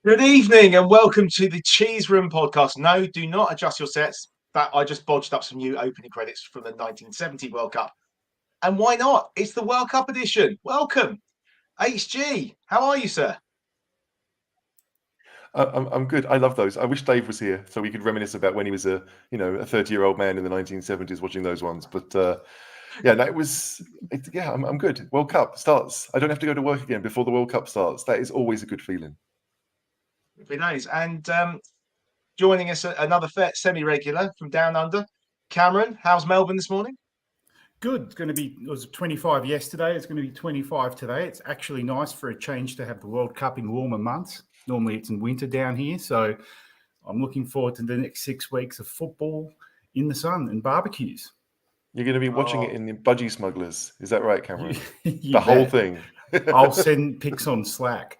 Good evening and welcome to the Cheese Room podcast. No, do not adjust your sets. That I just bodged up some new opening credits from the 1970 World Cup. And why not? It's the World Cup edition. Welcome. HG, how are you, sir? I'm good. I love those. I wish Dave was here so we could reminisce about when he was a 30-year-old man in the 1970s watching those ones. But I'm good. World Cup starts. I don't have to go to work again before the World Cup starts. That is always a good feeling. Happy days. And joining us another semi-regular from down under, Cameron. How's Melbourne this morning? Good. It was 25 yesterday. It's going to be 25 today. It's actually nice for a change to have the World Cup in warmer months. Normally it's in winter down here. So I'm looking forward to the next 6 weeks of football in the sun and barbecues. You're going to be watching it in the Budgie Smugglers. Is that right, Cameron? The whole thing. I'll send pics on Slack.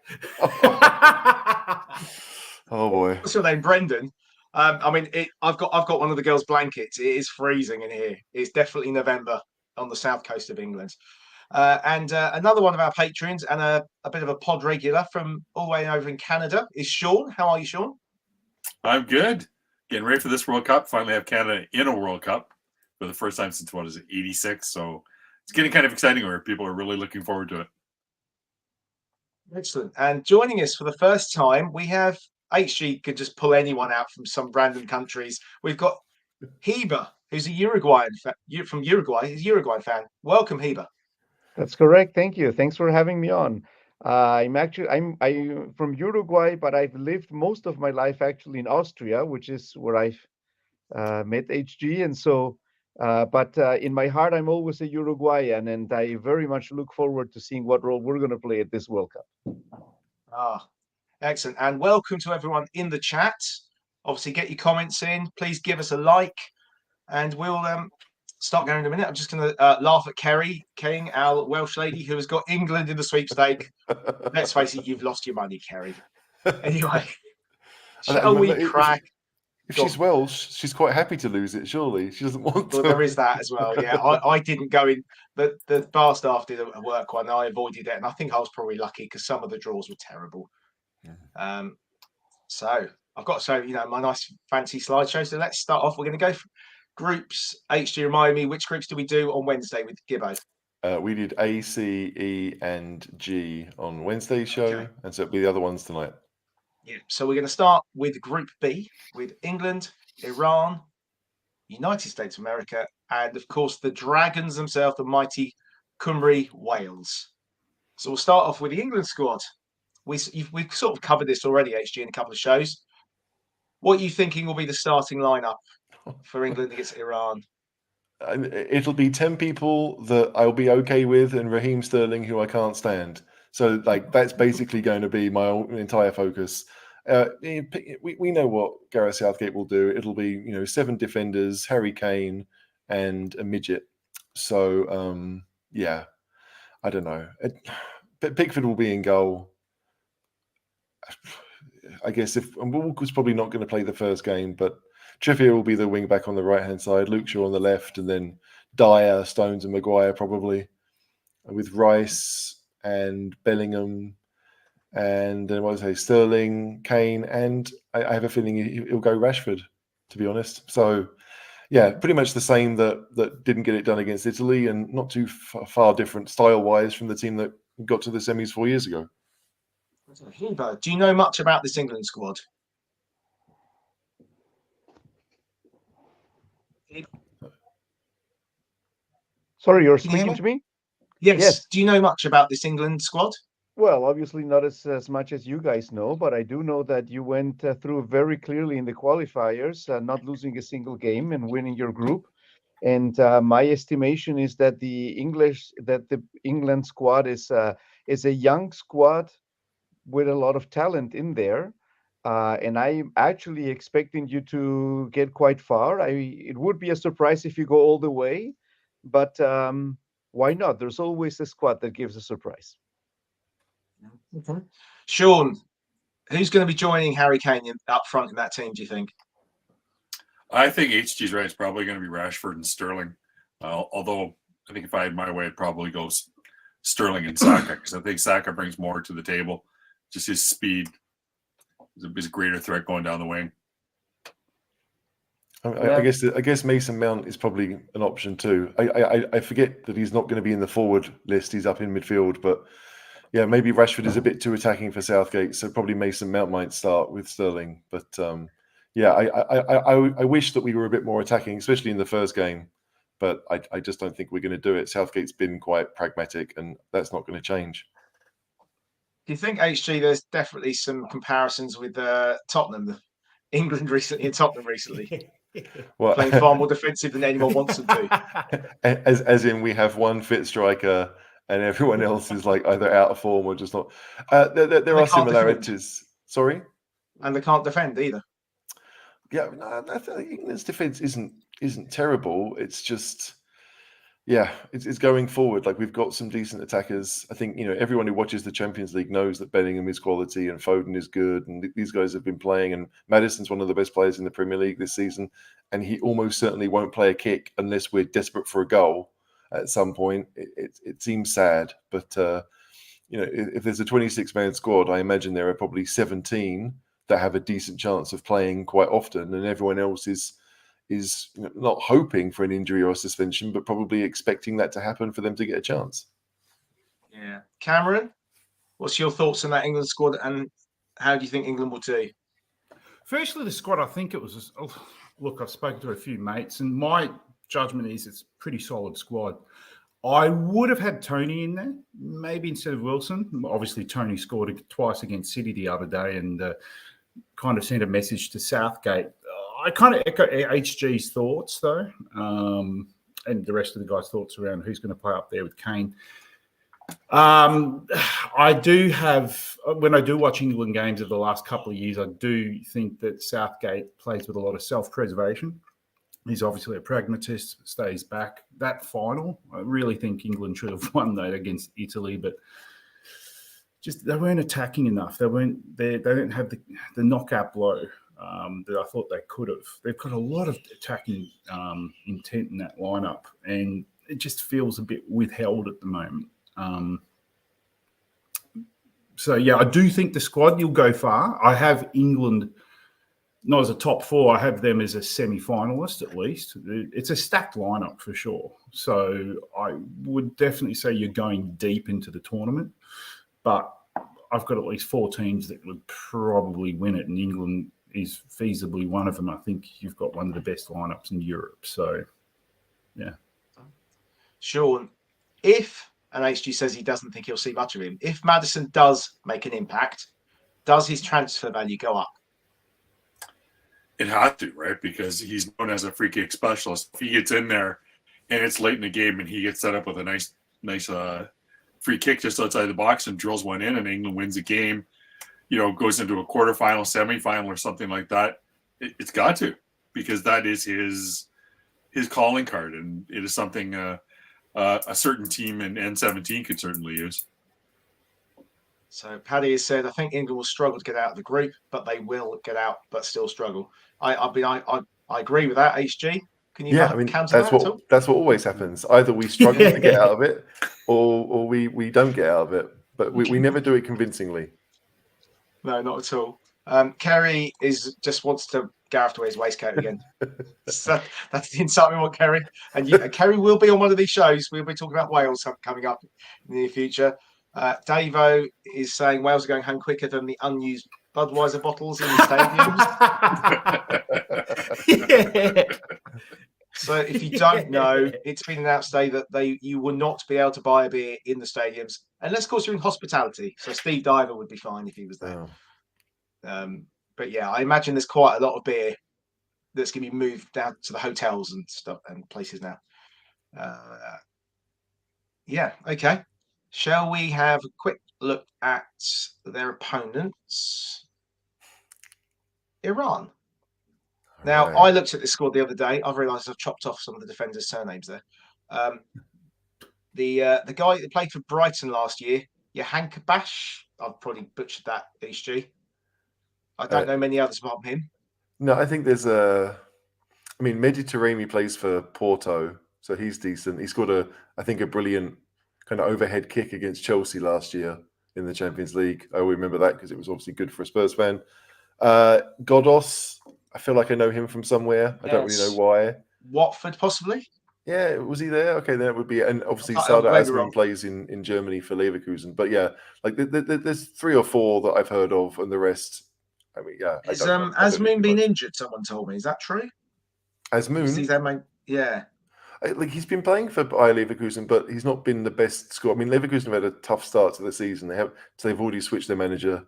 Oh boy. What's your name, Brendan? I've got one of the girls' blankets. It is freezing in here. It's definitely November on the south coast of England. And another one of our patrons and a bit of a pod regular from all the way over in Canada is Sean. How are you, Sean? I'm good. Getting ready for this World Cup. Finally have Canada in a World Cup for the first time since, 86? So it's getting kind of exciting where people are really looking forward to it. Excellent. And joining us for the first time, we have HG could just pull anyone out from some random countries. We've got Heba, who's a Uruguayan from Uruguay. He's a Uruguay fan. Welcome, Heba. That's correct. Thank you. Thanks for having me on. I'm from Uruguay, but I've lived most of my life actually in Austria, which is where I've met HG. And so, but in my heart, I'm always a Uruguayan, and I very much look forward to seeing what role we're going to play at this World Cup. Excellent. And welcome to everyone in the chat. Obviously, get your comments in. Please give us a like, and we'll start going in a minute. I'm just going to laugh at Kerry King, our Welsh lady who has got England in the sweepstake. Let's face it, you've lost your money, Kerry. Anyway, shall we crack? If she's Welsh, she's quite happy to lose it, surely. She doesn't want to. Well, there is that as well, yeah. I didn't go in. The bar staff did a work one. I avoided it, and I think I was probably lucky because some of the draws were terrible. So I've got my nice fancy slideshow. So let's start off. We're going to go for groups. HG, remind me, which groups do we do on Wednesday with Gibbo? We did A, C, E, and G on Wednesday's show, okay. And so it'll be the other ones tonight. Yeah. So we're going to start with Group B with England, Iran, United States of America, and of course the Dragons themselves, the mighty Cymru, Wales. So we'll start off with the England squad. We've sort of covered this already, HG, in a couple of shows. What are you thinking will be the starting lineup for England against Iran? It'll be 10 people that I'll be okay with, and Raheem Sterling, who I can't stand. So, that's basically going to be my entire focus. We know what Gareth Southgate will do. It'll be 7 defenders, Harry Kane, and a midget. So, I don't know. Pickford will be in goal. I guess Walker's probably not going to play the first game, but Trippier will be the wing back on the right hand side, Luke Shaw on the left, and then Dyer, Stones, and Maguire probably, with Rice and Bellingham, and then Sterling, Kane, and I have a feeling he'll go Rashford, to be honest. So, yeah, pretty much the same that didn't get it done against Italy, and not too far different style-wise from the team that got to the semis 4 years ago. Do you know much about this England squad? Sorry, you're speaking to me? Yes. Do you know much about this England squad? Well, obviously not as much as you guys know, but I do know that you went through very clearly in the qualifiers, not losing a single game and winning your group. And my estimation is that the England squad is a young squad with a lot of talent in there. And I'm actually expecting you to get quite far. It would be a surprise if you go all the way, but why not? There's always a squad that gives a surprise. Okay. Sean, who's going to be joining Harry Kane up front in that team, do you think? I think HG's right. It's probably going to be Rashford and Sterling. Although I think if I had my way, I'd probably go Sterling and Saka, because I think Saka brings more to the table. Just his speed. He's a greater threat going down the wing. I guess Mason Mount is probably an option too. I forget that he's not going to be in the forward list. He's up in midfield, but yeah, maybe Rashford is a bit too attacking for Southgate, so probably Mason Mount might start with Sterling. But yeah, I wish that we were a bit more attacking, especially in the first game. But I just don't think we're going to do it. Southgate's been quite pragmatic, and that's not going to change. Do you think, HG, there's definitely some comparisons with Tottenham, England recently and Tottenham recently? Well, Playing far more defensive than anyone wants them to. As in, we have one fit striker and everyone else is like either out of form or just not. There are similarities. Sorry? And they can't defend either. Yeah, no, I think England's defense isn't terrible. It's just, yeah, it's going forward. Like, we've got some decent attackers. I think, everyone who watches the Champions League knows that Bellingham is quality and Foden is good, and these guys have been playing. And Maddison's one of the best players in the Premier League this season, and he almost certainly won't play a kick unless we're desperate for a goal at some point. It seems sad, but if there's a 26-man squad, I imagine there are probably 17 that have a decent chance of playing quite often, and everyone else is not hoping for an injury or a suspension, but probably expecting that to happen for them to get a chance. Yeah. Cameron, what's your thoughts on that England squad, and how do you think England will do? Firstly, the squad, I think it was, look, I've spoken to a few mates, and my judgment is it's a pretty solid squad. I would have had Tony in there, maybe instead of Wilson. Obviously, Tony scored twice against City the other day and kind of sent a message to Southgate. I kind of echo HG's thoughts, though, and the rest of the guys' thoughts around who's going to play up there with Kane. I do have, when I do watch England games of the last couple of years, I do think that Southgate plays with a lot of self-preservation. He's obviously a pragmatist, stays back. That final, I really think England should have won that against Italy, but just they weren't attacking enough. They didn't have the knockout blow that I thought they could have. They've got a lot of attacking intent in that lineup, and it just feels a bit withheld at the moment. So, yeah, I do think the squad will go far. I have England not as a top four. I have them as a semi-finalist at least. It's a stacked lineup for sure. So I would definitely say you're going deep into the tournament. But I've got at least 4 teams that would probably win it, and England is feasibly one of them. I think you've got one of the best lineups in Europe. So, yeah. Sean, and HG says he doesn't think he'll see much of him, if Maddison does make an impact, does his transfer value go up? It had to, right? Because he's known as a free kick specialist. If he gets in there and it's late in the game and he gets set up with a nice free kick just outside the box and drills one in, and England wins the game, goes into a quarterfinal, semifinal, or something like that, it's got to, because that is his calling card, and it is something a certain team in N17 could certainly use. So Paddy has said, I think England will struggle to get out of the group, but they will get out, but still struggle. I agree with that, HG. Can you counter that? That's what always happens. Either we struggle to get out of it, or we don't get out of it. But we never do it convincingly. No, not at all. Kerry just wants Gareth to wear his waistcoat again. So that's the insight we want, Kerry. And Kerry will be on one of these shows. We'll be talking about Wales coming up in the near future. Davo is saying Wales are going home quicker than the unused Budweiser bottles in the stadiums. Yeah. So if you don't know, it's been announced today that you will not be able to buy a beer in the stadiums unless, of course, you're in hospitality. So Steve Diver would be fine if he was there. Oh. But yeah, I imagine there's quite a lot of beer that's going to be moved down to the hotels and stuff and places now. Yeah, okay. Shall we have a quick look at their opponents? Iran. Now, I looked at this squad the other day. I've realised I've chopped off some of the defenders' surnames there. The guy that played for Brighton last year, Yahankabash. I've probably butchered that, HG. I don't know many others apart from him. No, I think there's Mehdi Taremi plays for Porto, so he's decent. He scored I think a brilliant kind of overhead kick against Chelsea last year in the Champions League. I remember that because it was obviously good for a Spurs fan. Godos, I feel like I know him from somewhere. I don't really know Yes. why. Watford, possibly. Yeah, was he there? Okay, there would be, and obviously I Sada may be wrong. Asman plays in Germany for Leverkusen. But yeah, like there's 3 or 4 that I've heard of, and the rest, I mean, yeah. Has I don't know Asmoon too been much. injured? Someone told me. Is that true? Asmoon, Yeah. like he's been playing for Bayer Leverkusen, but he's not been the best scorer. I mean, Leverkusen have had a tough start to the season. They've already switched their manager,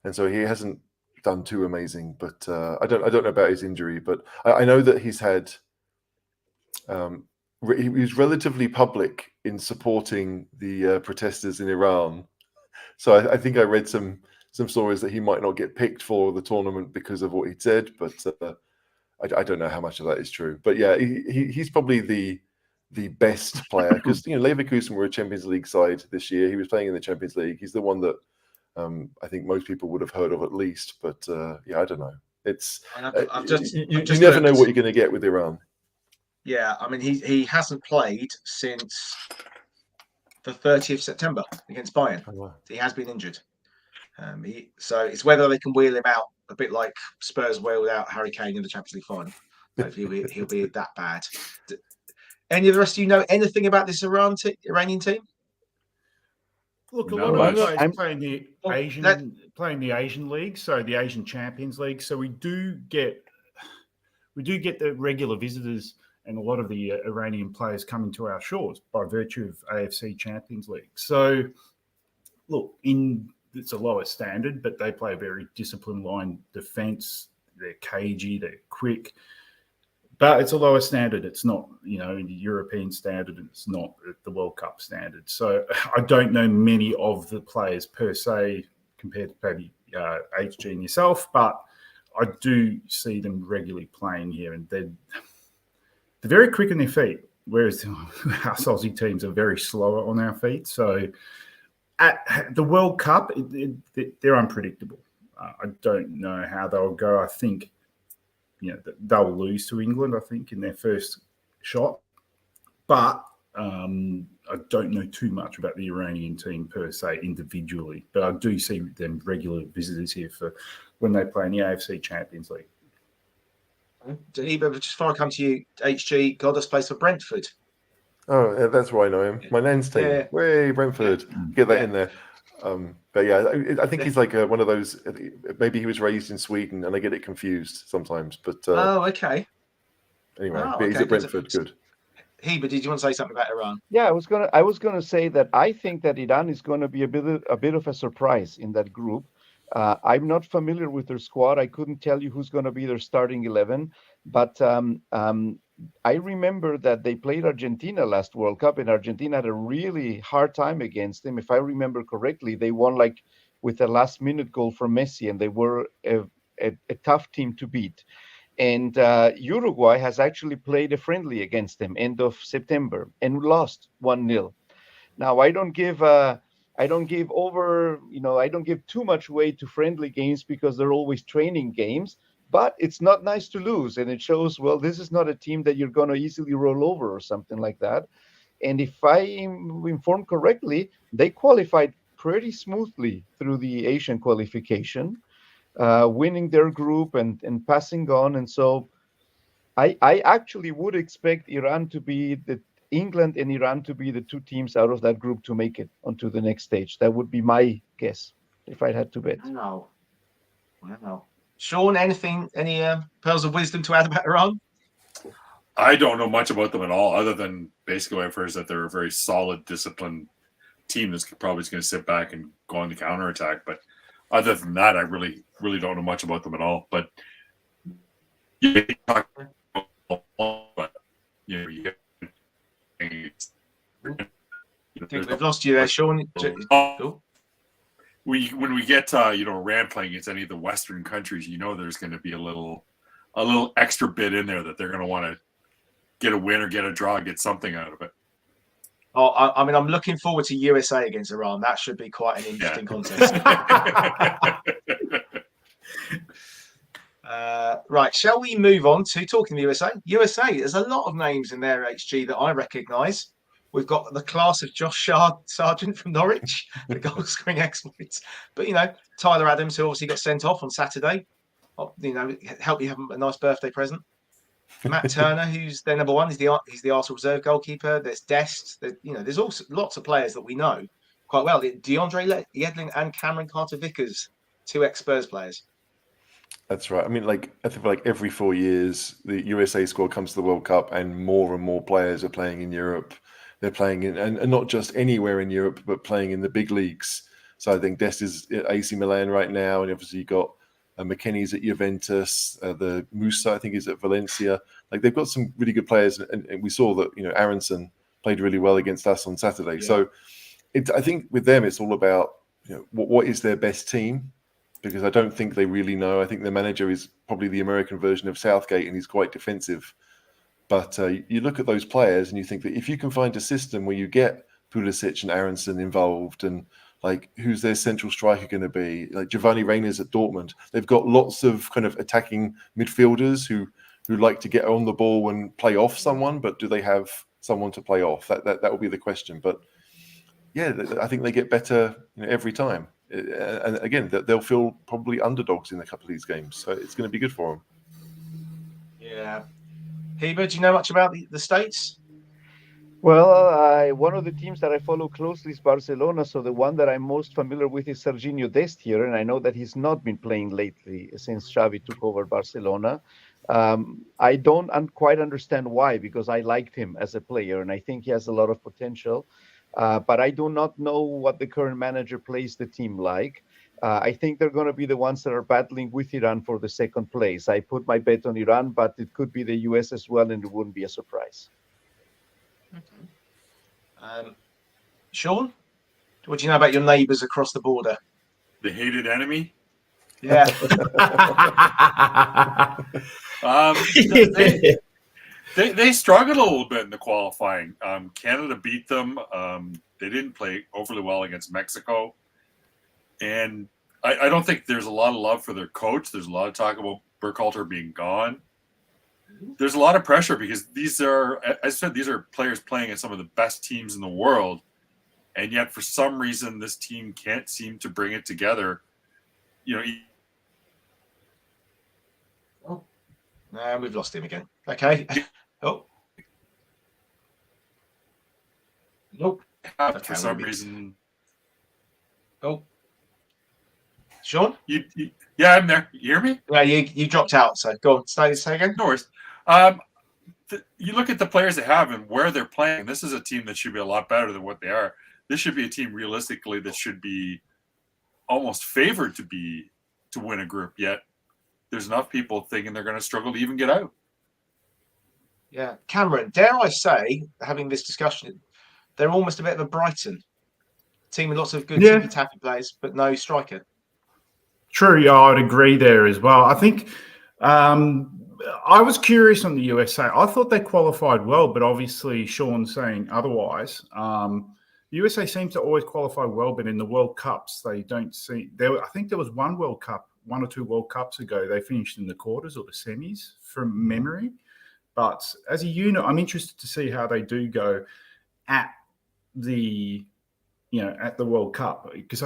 and so he hasn't done too amazing. But I don't know about his injury, but I know that he's had. He was relatively public in supporting the protesters in Iran, so I think I read some stories that he might not get picked for the tournament because of what he said, but I don't know how much of that is true. But yeah, he's probably the best player because Leverkusen were a Champions League side this year. He was playing in the Champions League. He's the one that I think most people would have heard of at least. But yeah, I don't know. It's you never know what you're going to get with Iran. Yeah, I mean he hasn't played since the 30th September against Bayern. Oh, wow. He has been injured. So it's whether they can wheel him out, a bit like Spurs wheeled out Harry Kane in the Champions League final. Hopefully he'll be that bad. Any of the rest of you know anything about this Iranian team? Look, a No, lot of I'm- players playing the Asian League, so the Asian Champions League. So we do get the regular visitors and a lot of the Iranian players coming to our shores by virtue of AFC Champions League. So, look, it's a lower standard, but they play a very disciplined line defence. They're cagey, they're quick, but it's a lower standard. It's not, the European standard. It's not the World Cup standard. So I don't know many of the players per se compared to maybe HG and yourself, but I do see them regularly playing here, and they're very quick on their feet, whereas our Aussie teams are very slower on our feet. So at the World Cup, they're unpredictable. I don't know how they'll go. I think they'll lose to England, I think, in their first shot. But I don't know too much about the Iranian team per se individually. But I do see them regular visitors here for when they play in the AFC Champions League. But just before I come to you, HG, Goddess plays for Brentford. Oh, yeah, that's where I know him. My nan's team. Yeah. Way Brentford. Get that in there. But yeah, I think he's like one of those. Maybe he was raised in Sweden, and I get it confused sometimes. But Okay. anyway, Oh, but he's okay. at Brentford. Good. But did you want to say something about Iran? Yeah, I was gonna say that I think that Iran is going to be a bit of a surprise in that group. I'm not familiar with their squad. I couldn't tell you who's going to be their starting 11, but I remember that they played Argentina last World Cup, and Argentina had a really hard time against them. If I remember correctly, they won like with a last-minute goal from Messi, and they were a tough team to beat. And Uruguay has actually played a friendly against them end of September and lost 1-0. Now I don't give too much weight to friendly games because they're always training games, but it's not nice to lose. And it shows, well, this is not a team that you're going to easily roll over or something like that. And if I am informed correctly, they qualified pretty smoothly through the Asian qualification, winning their group and passing on. And so I actually would expect England and Iran to be the 2 teams out of that group to make it onto the next stage. That would be my guess if I had to bet. Wow. Sean, any pearls of wisdom to add about Iran? I don't know much about them at all, other than basically what I've heard is that they're a very solid, disciplined team that's probably going to sit back and go on the counterattack. But other than that, I really, really don't know much about them at all. But you talk about, I think we've lost you there, Sean. When we get Iran playing against any of the Western countries, there's going to be a little extra bit in there that they're going to want to get a win or get a draw, get something out of it. Oh, I mean, I'm looking forward to USA against Iran. That should be quite an interesting contest. Right, shall we move on to talking the USA? USA, there's a lot of names in there, HG, that I recognise. We've got the class of Josh Sargent from Norwich, the goal scoring exploits. But, Tyler Adams, who obviously got sent off on Saturday. help you have a nice birthday present. Matt Turner, who's their number one, he's the Arsenal reserve goalkeeper. There's Dest. There's also lots of players that we know quite well. DeAndre Yedlin and Cameron Carter-Vickers, 2 ex-Spurs players. That's right. I mean, I think like every 4 years, the USA squad comes to the World Cup, and more players are playing in Europe. They're playing in, and not just anywhere in Europe, but playing in the big leagues. So I think Dest is at AC Milan right now, and obviously you got McKennie's at Juventus, the Musa I think is at Valencia. Like they've got some really good players, and we saw that Aronson played really well against us on Saturday. Yeah. So I think with them it's all about what is their best team. Because I don't think they really know. I think the manager is probably the American version of Southgate, and he's quite defensive. But you look at those players, and you think that if you can find a system where you get Pulisic and Aronson involved, and like who's their central striker going to be? Like Giovanni Reyna's at Dortmund. They've got lots of kind of attacking midfielders who like to get on the ball and play off someone. But do they have someone to play off? That will be the question. But yeah, I think they get better every time. And again, they'll feel probably underdogs in a couple of these games, so it's going to be good for them. Yeah, Heber, do you know much about the States? Well, one of the teams that I follow closely is Barcelona. So the one that I'm most familiar with is Serginho Dest here, and I know that he's not been playing lately since Xavi took over Barcelona. I don't quite understand why, because I liked him as a player, and I think he has a lot of potential. But I do not know what the current manager plays the team like. I think they're going to be the ones that are battling with Iran for the second place. I put my bet on Iran, but it could be the US as well, and it wouldn't be a surprise. Okay. Sean, what do you know about your neighbours across the border? The hated enemy? Yeah. They struggled a little bit in the qualifying. Canada beat them. They didn't play overly well against Mexico. And I don't think there's a lot of love for their coach. There's a lot of talk about Burkhalter being gone. There's a lot of pressure because these are players playing at some of the best teams in the world. And yet, for some reason, this team can't seem to bring it together. No, we've lost him again. Okay. Oh. Nope. For some reason. Oh. Sean? Yeah, I'm there. You hear me? Yeah, you dropped out. So go on. Say again. No worries. You look at the players they have and where they're playing. This is a team that should be a lot better than what they are. This should be a team realistically that should be almost favored to win a group. Yet there's enough people thinking they're going to struggle to even get out. Yeah, Cameron, dare I say, having this discussion, they're almost a bit of a Brighton team with lots of good ticky-tacky players, but no striker. True, yeah, I'd agree there as well. I think I was curious on the USA. I thought they qualified well, but obviously Sean's saying otherwise. The USA seems to always qualify well, but in the World Cups, they don't see. I think there was one or two World Cups ago, they finished in the quarters or the semis from memory. But as a unit, I'm interested to see how they do go at the World Cup. Because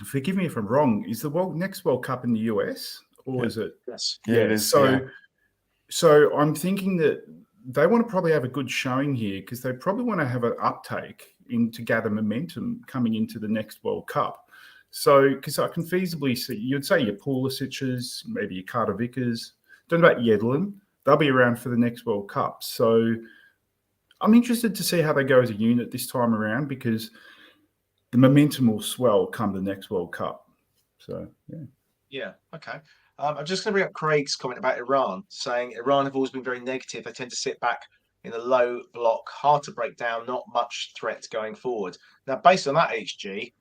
forgive me if I'm wrong, is the next World Cup in the US or is it? Yes. Yeah, it is. So I'm thinking that they want to probably have a good showing here because they probably want to have an uptake to gather momentum coming into the next World Cup. So because I can feasibly see, you'd say your Pulisic's, maybe your Carter-Vickers, don't know about Yedlin. They'll be around for the next World Cup. So I'm interested to see how they go as a unit this time around because the momentum will swell come the next World Cup. So, yeah. Yeah, okay. I'm just going to bring up Craig's comment about Iran, saying Iran have always been very negative. They tend to sit back in a low block, hard to break down, not much threat going forward. Now, based on that, HG,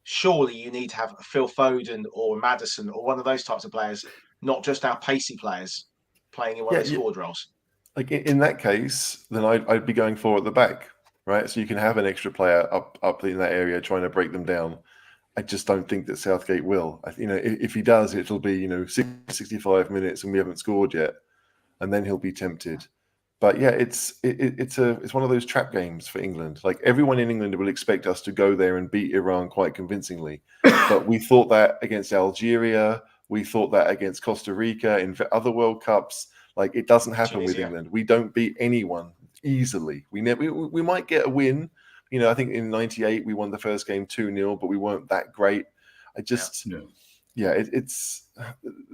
surely you need to have a Phil Foden or Maddison or one of those types of players, not just our pacey players playing in one of these forward roles. Like in that case, then I'd be going for at the back, right? So you can have an extra player up in that area trying to break them down. I just don't think that Southgate will. If he does, it'll be 65 minutes and we haven't scored yet, and then he'll be tempted. But yeah, it's one of those trap games for England. Like everyone in England will expect us to go there and beat Iran quite convincingly. But we thought that against Algeria, We thought that against Costa Rica in other World Cups. Like, it doesn't happen with England. We don't beat anyone easily. We might get a win. You know, I think in '98 we won the first game 2-0, but we weren't that great. It's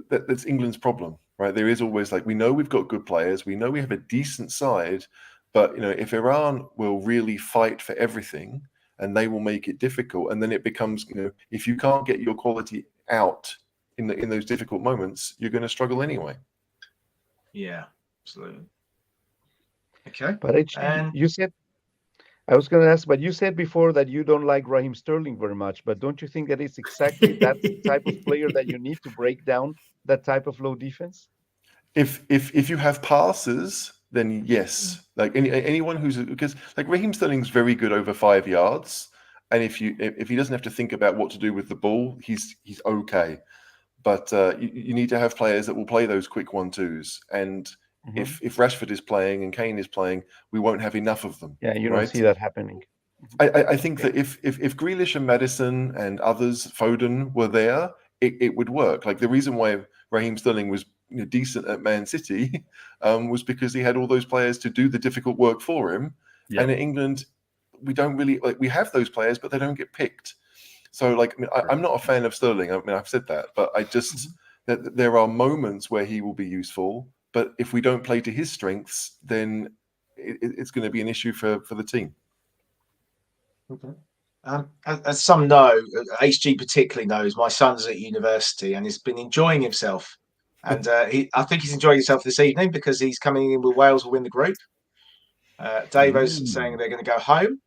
that's England's problem, right? There is always, like, we know we've got good players, we know we have a decent side, but you know, if Iran will really fight for everything, and they will make it difficult, and then it becomes, you know, if you can't get your quality out in those difficult moments, you're going to struggle anyway. Yeah, absolutely. Okay, but actually, you said, I was going to ask, but you said before that you don't like Raheem Sterling very much, but don't you think that it's exactly that type of player that you need to break down that type of low defense? If you have passes, then yes. Like anyone who's, because like Raheem Sterling's very good over 5 yards, and if he doesn't have to think about what to do with the ball, he's okay. But you need to have players that will play those quick 1-2s, and if Rashford is playing and Kane is playing, we won't have enough of them. Yeah, you don't see that happening. I think that if Grealish and Maddison and others, Foden, were there, it would work. Like, the reason why Raheem Sterling was decent at Man City was because he had all those players to do the difficult work for him. Yep. And in England, we don't really, like, we have those players, but they don't get picked. So, like, I mean, I'm not a fan of Sterling. I mean, I've said that, but I just that there are moments where he will be useful. But if we don't play to his strengths, then it's going to be an issue for the team. Okay. As some know, HG particularly knows, my son's at university and he's been enjoying himself. And I think he's enjoying himself this evening because he's coming in with Wales will win the group. Davo's saying they're going to go home.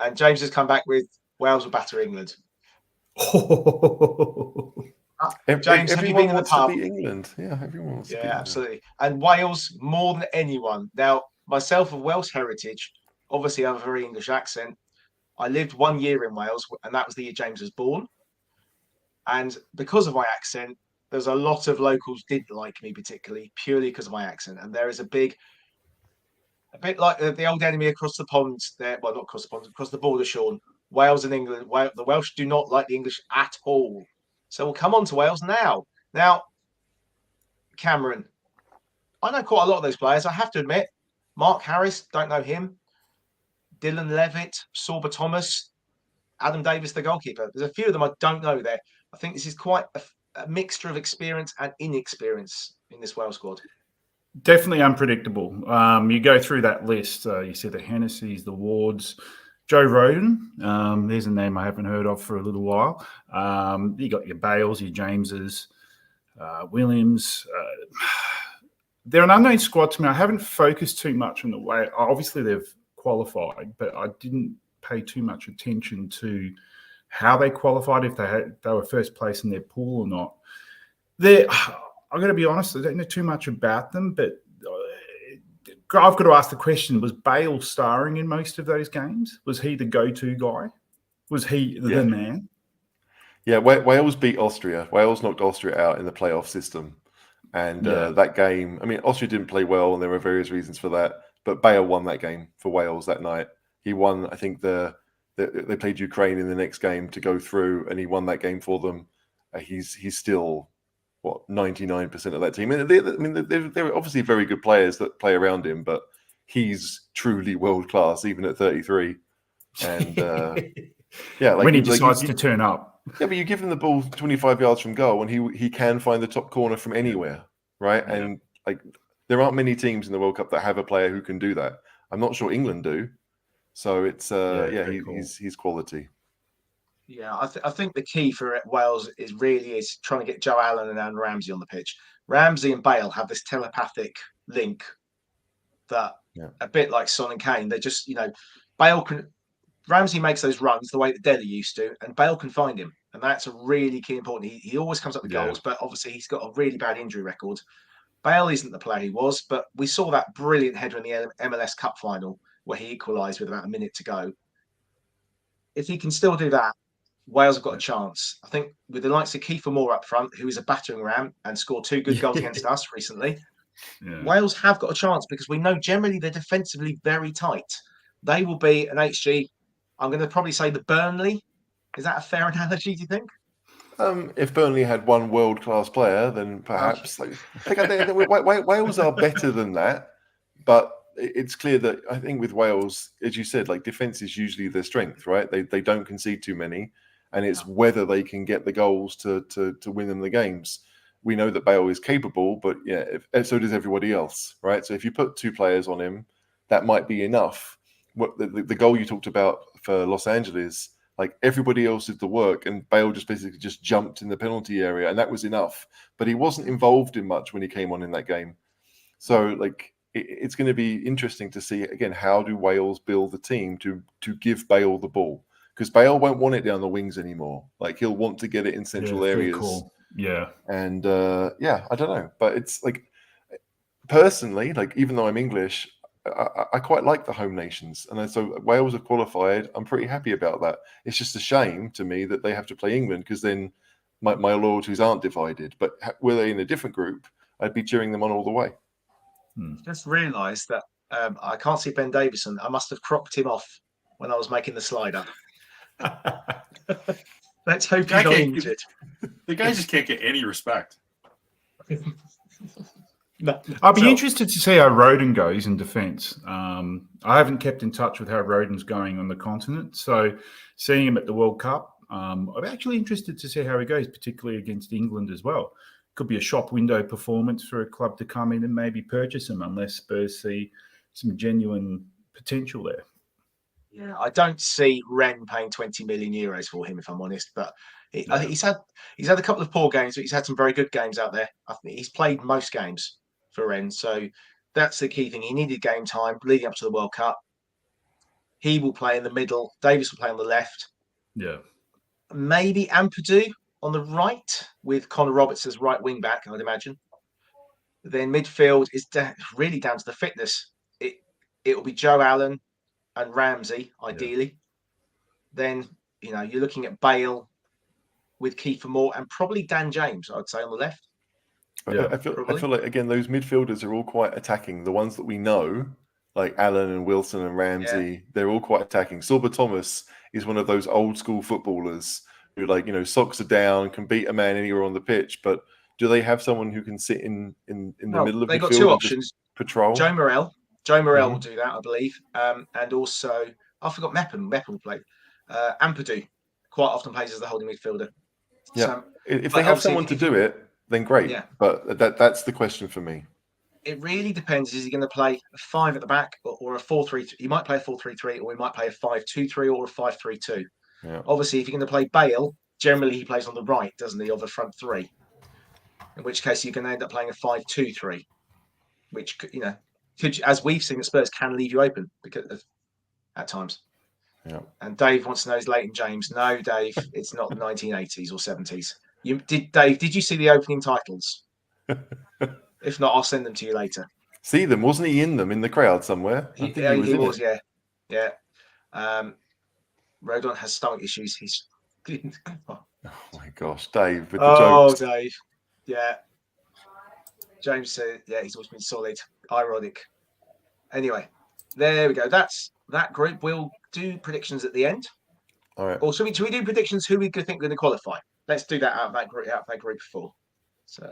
And James has come back with Wales will batter England. James, have you been in the pub? To beat England. Yeah, everyone wants to beat England. Absolutely. And Wales more than anyone. Now, myself of Welsh heritage, obviously I have a very English accent. I lived 1 year in Wales, and that was the year James was born. And because of my accent, there's a lot of locals didn't like me particularly, purely because of my accent. And there is a bit like the old enemy across the pond there. Well, not across the pond, across the border, Sean. Wales and England. The Welsh do not like the English at all. So we'll come on to Wales now. Now, Cameron, I know quite a lot of those players, I have to admit. Mark Harris, don't know him. Dylan Levitt, Sorba Thomas, Adam Davis, the goalkeeper. There's a few of them I don't know there. I think this is quite a mixture of experience and inexperience in this Wales squad. Definitely unpredictable. You go through that list. You see the Hennessy's, the Wards, Joe Roden. There's a name I haven't heard of for a little while. You got your Bales, your Jameses, Williams. They're an unknown squad to me. I haven't focused too much on the way. Obviously, they've qualified, but I didn't pay too much attention to how they qualified, if they were first place in their pool or not. I'm going to be honest, I don't know too much about them, but I've got to ask the question, was Bale starring in most of those games? Was he the go-to guy? Was he the man? Yeah, Wales beat Austria. Wales knocked Austria out in the playoff system. And that game, I mean, Austria didn't play well, and there were various reasons for that. But Bale won that game for Wales that night. He won, I think, they played Ukraine in the next game to go through, and he won that game for them. He's still, 99% of that team. They're obviously very good players that play around him, but he's truly world class, even at 33. And when he decides to turn up. Yeah, but you give him the ball 25 yards from goal, and he can find the top corner from anywhere, right? Yeah. And like, there aren't many teams in the World Cup that have a player who can do that. I'm not sure England do. So it's he's quality. Yeah, I think the key for Wales is trying to get Joe Allen and Aaron Ramsey on the pitch. Ramsey and Bale have this telepathic link that a bit like Son and Kane. They just, Ramsey makes those runs the way that Dele used to, and Bale can find him, and that's a really key important. He always comes up with goals, but obviously he's got a really bad injury record. Bale isn't the player he was, but we saw that brilliant header in the MLS Cup final where he equalised with about a minute to go. If he can still do that, Wales have got a chance. I think with the likes of Kiefer Moore up front, who is a battering ram and scored 2 good goals against us recently, Wales have got a chance because we know generally they're defensively very tight. They will be an HG. I'm going to probably say the Burnley. Is that a fair analogy, do you think? If Burnley had one world-class player, then perhaps Wales are better than that. But it's clear that I think with Wales, as you said, like defence is usually their strength, right? They don't concede too many, and it's whether they can get the goals to win them the games. We know that Bale is capable, but so does everybody else, right? So if you put 2 players on him, that might be enough. What the goal you talked about for Los Angeles, like everybody else did the work, and Bale just basically just jumped in the penalty area, and that was enough. But he wasn't involved in much when he came on in that game. So like it's going to be interesting to see again, how do Wales build the team to give Bale the ball, because Bale won't want it down the wings anymore. Like he'll want to get it in central areas. Cool. Yeah, and I don't know, but it's like personally, like even though I'm English, I quite like the home nations, and so Wales are qualified. I'm pretty happy about that. It's just a shame to me that they have to play England, because then my loyalties aren't divided. But were they in a different group, I'd be cheering them on all the way. Just realised that I can't see Ben Davison. I must have cropped him off when I was making the slide up. Let's hope he's not injured. The guy just can't get any respect. No. I'll be interested to see how Roden goes in defence. I haven't kept in touch with how Roden's going on the continent, so seeing him at the World Cup, I'm actually interested to see how he goes, particularly against England as well. Could be a shop window performance for a club to come in and maybe purchase him, unless Spurs see some genuine potential there. Yeah, I don't see Rennes paying 20 million euros for him, if I'm honest. But I think he's had a couple of poor games, but he's had some very good games out there. I think he's played most games for Rennes, so that's the key thing. He needed game time leading up to the World Cup. He will play in the middle. Davis will play on the left. Yeah, maybe Ampadu on the right with Connor Roberts as right wing back, I'd imagine. Then midfield is really down to the fitness. It will be Joe Allen and Ramsey, ideally. Then, you're looking at Bale with Kiefer Moore and probably Dan James, I'd say, on the left. Yeah, I feel like, again, those midfielders are all quite attacking. The ones that we know, like Allen and Wilson and Ramsey, they're all quite attacking. Sorba Thomas is one of those old school footballers who, like, socks are down, can beat a man anywhere on the pitch. But do they have someone who can sit in the middle of the field? They've got 2 options. Patrol. Joe Morel will do that, I believe. And also, I forgot Mepham will play. Ampadu quite often plays as the holding midfielder. Yeah. So, if they have someone to do it, then great. Yeah. But that's the question for me. It really depends. Is he going to play a 5 at the back or a 4-3-3? He might play a 4-3-3, or he might play a 5-2-3 or a 5-3-2. Yeah. Obviously, if you're going to play Bale, generally he plays on the right, doesn't he, of the front 3? In which case, you're going to end up playing a 5-2-3, which could, as we've seen, the Spurs can leave you open at times. Yeah. And Dave wants to know, is Leighton James? No, Dave, it's not 1980s or 70s. Dave, did you see the opening titles? If not, I'll send them to you later. See them? Wasn't he in them in the crowd somewhere? He was. Yeah. Rodon has stomach issues. He's. Oh my gosh, Dave with the jokes. Oh, Dave. Yeah. James said, he's always been solid. Ironic. Anyway, there we go. That's that group. We'll do predictions at the end. All right. Or should we do predictions who we think are going to qualify? Let's do that out of that group 4. So,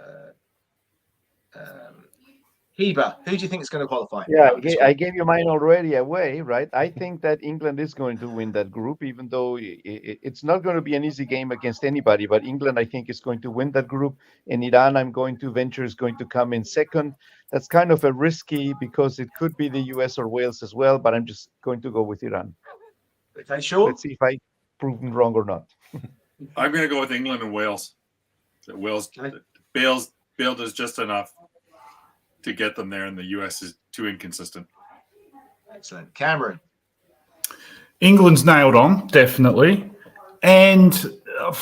Heba, who do you think is going to qualify? Yeah, I gave you mine already away, right? I think that England is going to win that group, even though it's not going to be an easy game against anybody. But England, I think, is going to win that group. And Iran, I'm going to venture, is going to come in second. That's kind of a risky, because it could be the US or Wales as well. But I'm just going to go with Iran. Okay, sure. Let's see if I proven wrong or not. I'm going to go with England and Wales. Bale does just enough to get them there, and the US is too inconsistent. Excellent. Cameron. England's nailed on, definitely. And I'm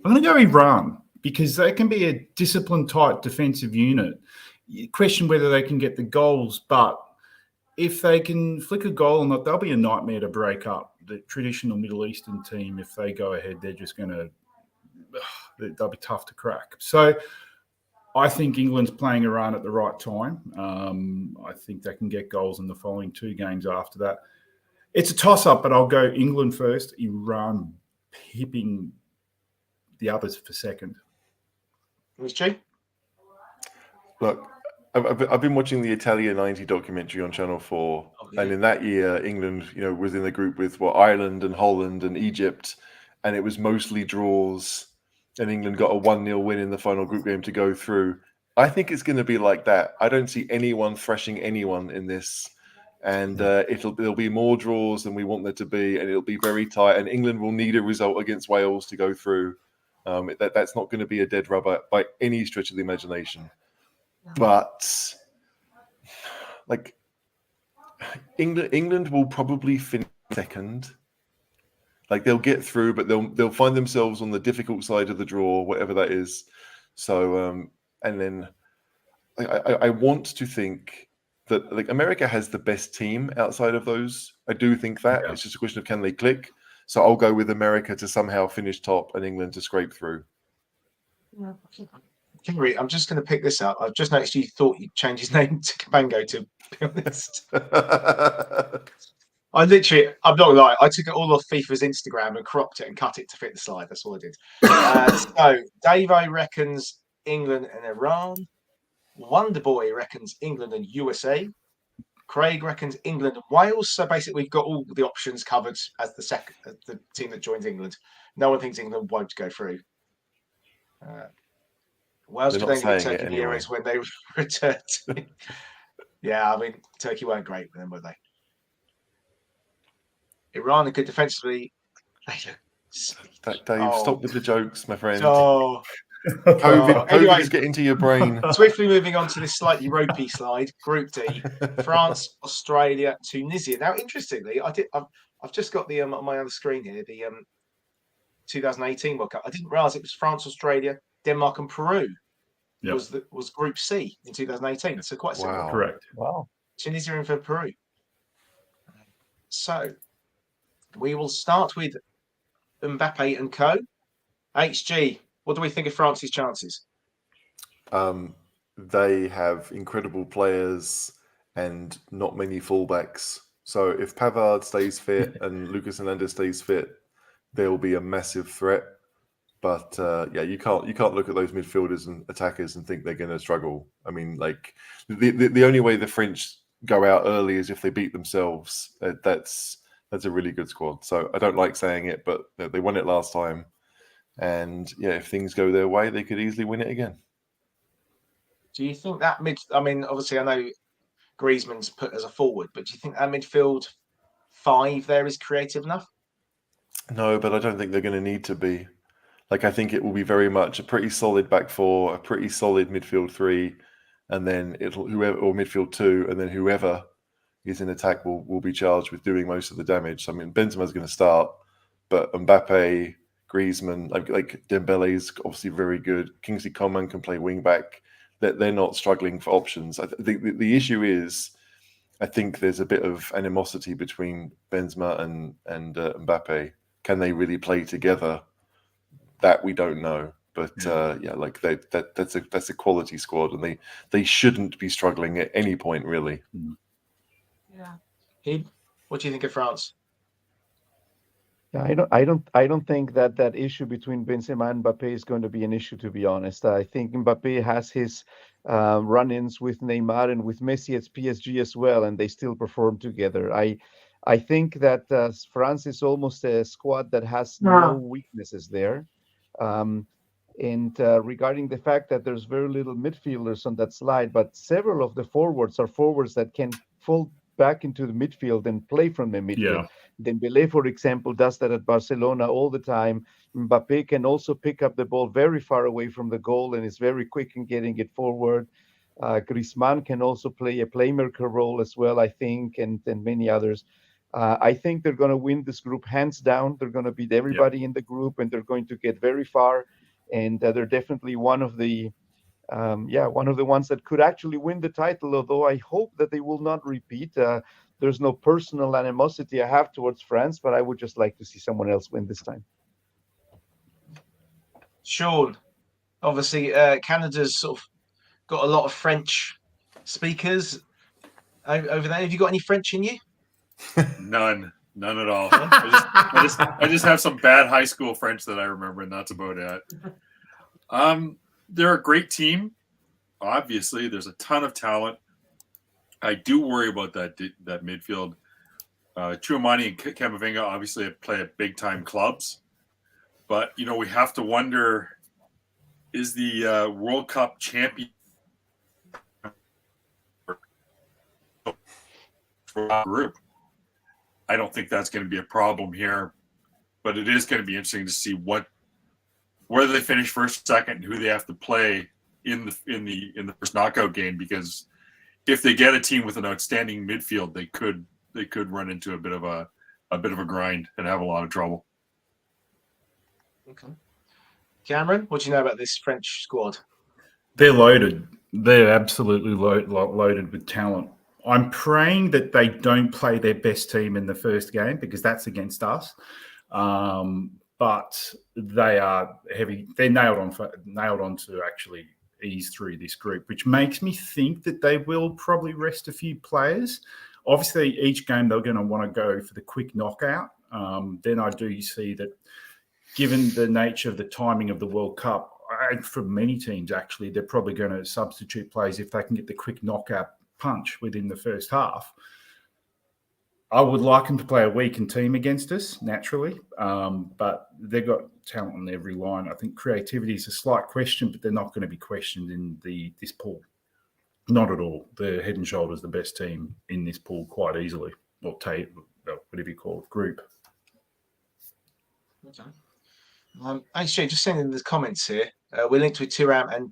going to go Iran, because they can be a disciplined, tight defensive unit. You question whether they can get the goals, but if they can flick a goal or not, they'll be a nightmare to break up. The traditional Middle Eastern team, if they go ahead, they're just going to – they'll be tough to crack. So I think England's playing Iran at the right time. I think they can get goals in the following 2 games after that. It's a toss-up, but I'll go England first, Iran pipping the others for second. Was Stu? Look, I've been watching the Italia 90 documentary on Channel 4, and in that year, England, was in the group with Ireland and Holland and Egypt, and it was mostly draws, and England got a 1-0 win in the final group game to go through. I think it's going to be like that. I don't see anyone thrashing anyone in this, and there'll be more draws than we want there to be, and it'll be very tight, and England will need a result against Wales to go through. That's not going to be a dead rubber by any stretch of the imagination. But England will probably finish second. They'll get through, but they'll find themselves on the difficult side of the draw, whatever that is. So, and then I want to think that America has the best team outside of those. I do think that it's just a question of can they click. So I'll go with America to somehow finish top and England to scrape through. Kingery, I'm just going to pick this up. I've just noticed you thought you'd change his name to Cabango, to be honest. I'm not going to lie, I took it all off FIFA's Instagram and cropped it and cut it to fit the slide. That's all I did. So Davo reckons England and Iran. Wonderboy reckons England and USA. Craig reckons England and Wales. So basically, we've got all the options covered as the team that joins England. No one thinks England won't go through. Wales could then get Turkey anyway. Euros when they return. Yeah, I mean, Turkey weren't great with them, were they? Iran are good defensively. Dave, stop with the jokes, my friend. Anyway, is getting to your brain. Swiftly moving on to this slightly ropey slide. Group D: France, Australia, Tunisia. Now, interestingly, I've just got the on my other screen here the 2018 World Cup. I didn't realise it was France, Australia, Denmark, and Peru. Was Group C in 2018. So quite similar. Wow. Correct. Wow. Tunisia in for Peru. So we will start with Mbappe and co. HG, what do we think of France's chances? They have incredible players and not many fullbacks. So if Pavard stays fit and Lucas Hernandez stays fit, they'll be a massive threat. But you can't look at those midfielders and attackers and think they're going to struggle. I mean, the only way the French go out early is if they beat themselves. That's a really good squad. So I don't like saying it, but they won it last time. And if things go their way, they could easily win it again. Do you think that obviously I know Griezmann's put as a forward, but do you think that midfield five there is creative enough? No, but I don't think they're going to need to be. I think it will be very much a pretty solid back four, a pretty solid midfield three, and then midfield two, and then whoever is in attack will be charged with doing most of the damage. So, I mean, Benzema's going to start, but Mbappe, Griezmann, like Dembele is obviously very good. Kingsley Coman can play wing back. They're not struggling for options. I think the issue is, I think there's a bit of animosity between Benzema and Mbappe. Can they really play together? That we don't know. But that's a quality squad, and they shouldn't be struggling at any point, really. Yeah. What do you think of France? Yeah, I don't think that issue between Benzema and Mbappe is going to be an issue, to be honest. I think Mbappe has his run-ins with Neymar and with Messi at PSG as well, and they still perform together. I think that France is almost a squad that has no weaknesses there. And regarding the fact that there's very little midfielders on that slide, but several of the forwards are forwards that can fall back into the midfield and play from the midfield. Dembele, for example, does that at Barcelona all the time. Mbappe can also pick up the ball very far away from the goal and is very quick in getting it forward. Griezmann can also play a playmaker role as well, I think, and many others. I think they're going to win this group hands down. They're going to beat everybody in the group, and they're going to get very far. And they're definitely one of the ones that could actually win the title, although I hope that they will not repeat. There's no personal animosity I have towards France, but I would just like to see someone else win this time. Sean, obviously Canada's sort of got a lot of French speakers over there. Have you got any French in you? None. None at all. I just have some bad high school French that I remember, and that's about it. They're a great team. Obviously, there's a ton of talent. I do worry about that midfield. Chouamani and Camavinga obviously play at big time clubs, but we have to wonder: is the World Cup champion for our group? I don't think that's going to be a problem here, but it is going to be interesting to see where they finish first, second, and who they have to play in the first knockout game. Because if they get a team with an outstanding midfield, they could run into a bit of a grind and have a lot of trouble. Okay, Cameron, what do you know about this French squad? They're loaded. They're absolutely loaded with talent. I'm praying that they don't play their best team in the first game because that's against us. But they are heavy. They're nailed on to actually ease through this group, which makes me think that they will probably rest a few players. Obviously, each game they're going to want to go for the quick knockout. Then I do see that, given the nature of the timing of the World Cup, for many teams actually, they're probably going to substitute players if they can get the quick knockout punch within the first half. I would like them to play a weakened team against us, naturally, but they've got talent on every line. I think creativity is a slight question, but they're not going to be questioned in this pool. Not at all. They're head and shoulders the best team in this pool quite easily, or whatever you call it, group. Okay. Actually, just sending the comments here. We're linked with Thuram and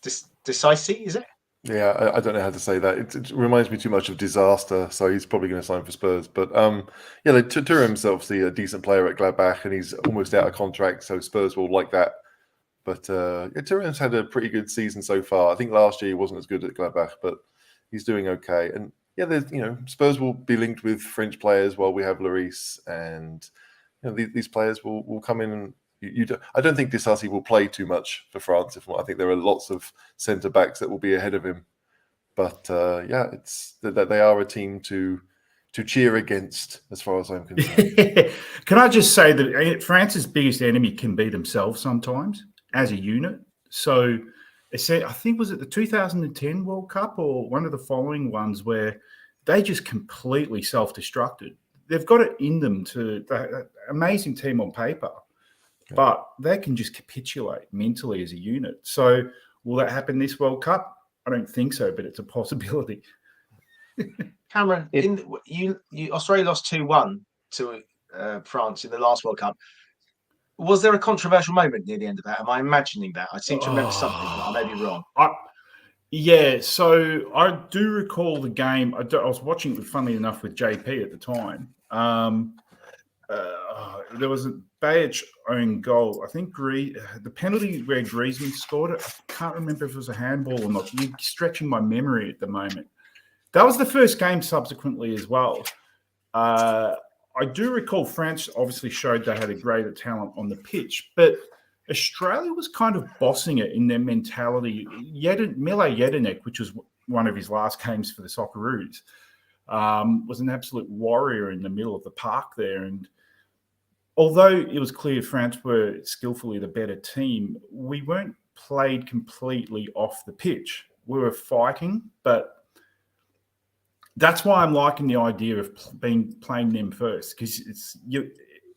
Decisi, is it? Yeah, I don't know how to say that. It reminds me too much of Disaster, so he's probably going to sign for Spurs. But Thuram's obviously a decent player at Gladbach, and he's almost out of contract, so Spurs will like that. But Thuram's had a pretty good season so far. I think last year he wasn't as good at Gladbach, but he's doing okay. And Spurs will be linked with French players while we have Lloris, and these players will come in and. I don't think Disasi will play too much for France. I think there are lots of centre backs that will be ahead of him. But it's that they are a team to cheer against, as far as I'm concerned. Can I just say that France's biggest enemy can be themselves sometimes as a unit. So I think was it the 2010 World Cup or one of the following ones where they just completely self-destructed. They've got it in them to amazing team on paper. But they can just capitulate mentally as a unit. So will that happen this World Cup? I don't think so, but it's a possibility. Cameron, Australia lost 2-1 to France in the last World Cup. Was there a controversial moment near the end of that? Am I imagining that? I seem to remember something, but I may be wrong. So I do recall the game. I was watching it, funnily enough, with JP at the time. There was a Bajic own goal. I think the penalty where Griezmann scored it, I can't remember if it was a handball or not. You're stretching my memory at the moment. That was the first game subsequently as well. I do recall France obviously showed they had a greater talent on the pitch, but Australia was kind of bossing it in their mentality. Mile Jedinek, which was one of his last games for the Socceroos, was an absolute warrior in the middle of the park there. And although it was clear France were skillfully the better team, we weren't played completely off the pitch. We were fighting, but that's why I'm liking the idea of playing them first, because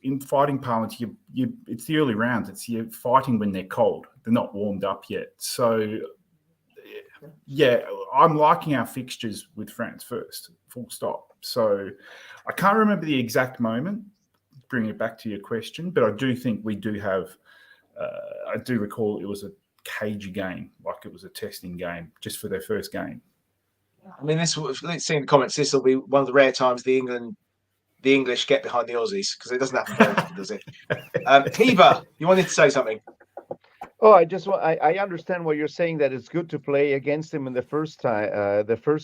in fighting parlance, it's the early rounds. You're fighting when they're cold. They're not warmed up yet. So, yeah, I'm liking our fixtures with France first, full stop. So I can't remember the exact moment, bring it back to your question, but I do think we do have, I do recall it was a cagey game, like it was a testing game just for their first game. I mean, let's see in the comments, this will be one of the rare times the English get behind the Aussies, because it doesn't happen very often, does it? Kiva, you wanted to say something? Oh, I understand what you're saying, that it's good to play against them in the first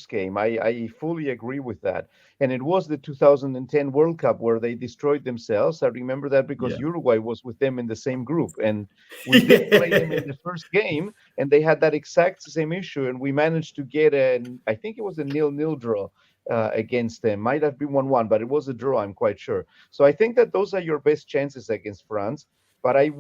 game. I fully agree with that. And it was the 2010 World Cup where they destroyed themselves. I remember that because Uruguay was with them in the same group. And we did play them in the first game, and they had that exact same issue. And we managed to get I think it was a 0-0 draw. against them. Might have been 1-1, but it was a draw, I'm quite sure. So I think that those are your best chances against France. But I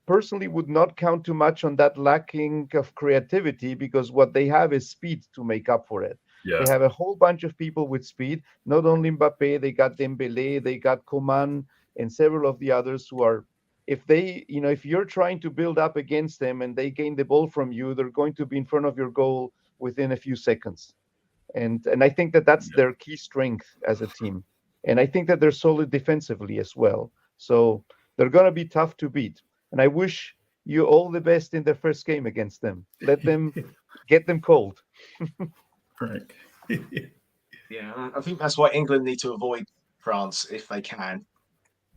personally would not count too much on that lacking of creativity, because what they have is speed to make up for it. Yeah. They have a whole bunch of people with speed. Not only Mbappe, they got Dembele, they got Coman, and several of the others who are, if you're trying to build up against them and they gain the ball from you, they're going to be in front of your goal within a few seconds. And I think that that's their key strength as a team. And I think that they're solid defensively as well. So they're going to be tough to beat. And I wish you all the best in their first game against them. Let them get them cold. Right. Yeah, I think that's why England need to avoid France if they can,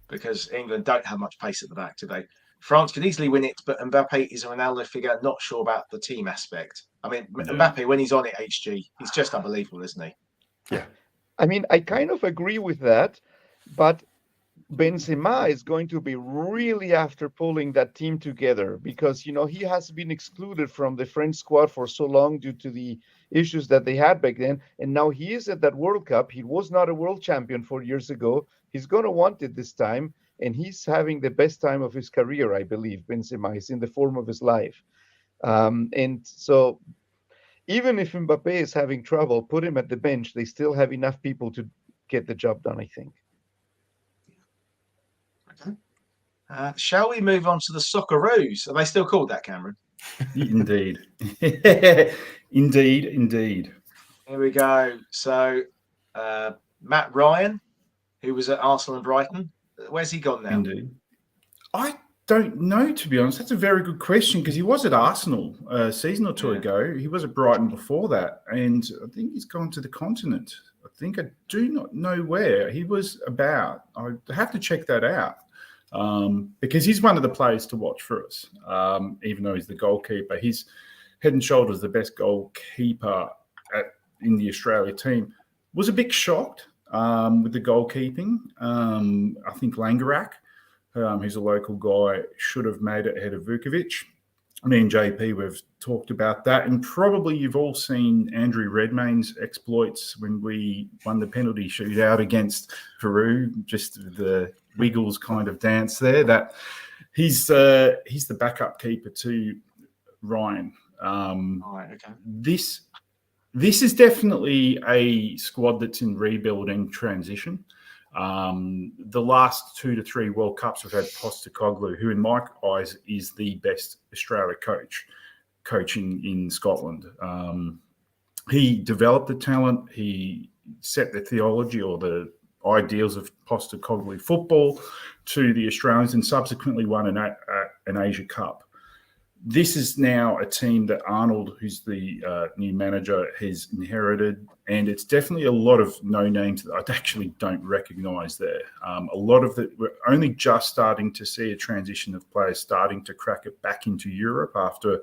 because England don't have much pace at the back today. France can easily win it, but Mbappe is a Ronaldo figure. Not sure about the team aspect. I mean, Mbappe, when he's on it, HG, he's just unbelievable, isn't he? Yeah. I mean, I kind of agree with that, but Benzema is going to be really after pulling that team together, because, he has been excluded from the French squad for so long due to the issues that they had back then. And now he is at that World Cup. He was not a world champion 4 years ago. He's going to want it this time. And he's having the best time of his career, I believe. Benzema is in the form of his life. And so even if Mbappe is having trouble, put him at the bench. They still have enough people to get the job done, I think. Shall we move on to the Socceroos? Are they still called that, Cameron? Indeed. Indeed. Here we go. So, Matt Ryan, who was at Arsenal and Brighton, where's he gone now? Indeed. I don't know, to be honest. That's a very good question, because he was at Arsenal a season or two ago. He was at Brighton before that, and I think he's gone to the continent. I do not know where he was about. I have to check that out. Because he's one of the players to watch for us, even though he's the goalkeeper. He's head and shoulders the best goalkeeper in the Australia team. Was a bit shocked with the goalkeeping. I think Langerak, who's a local guy, should have made it ahead of Vukovic. Me and JP, we've talked about that. And probably you've all seen Andrew Redmayne's exploits when we won the penalty shootout against Peru, just the Wiggles kind of dance there. That he's the backup keeper to Ryan. Right, okay. This is definitely a squad that's in rebuild and transition. The last 2 to 3 World Cups we've had Postecoglou, who in my eyes is the best Australia coaching in Scotland. He developed the talent. He set the theology or the ideals of Postecoglou football to the Australians, and subsequently won an Asia Cup. This is now a team that Arnold, who's the new manager, has inherited, and it's definitely a lot of no names that I actually don't recognise there. A lot of that, we're only just starting to see a transition of players starting to crack it back into Europe after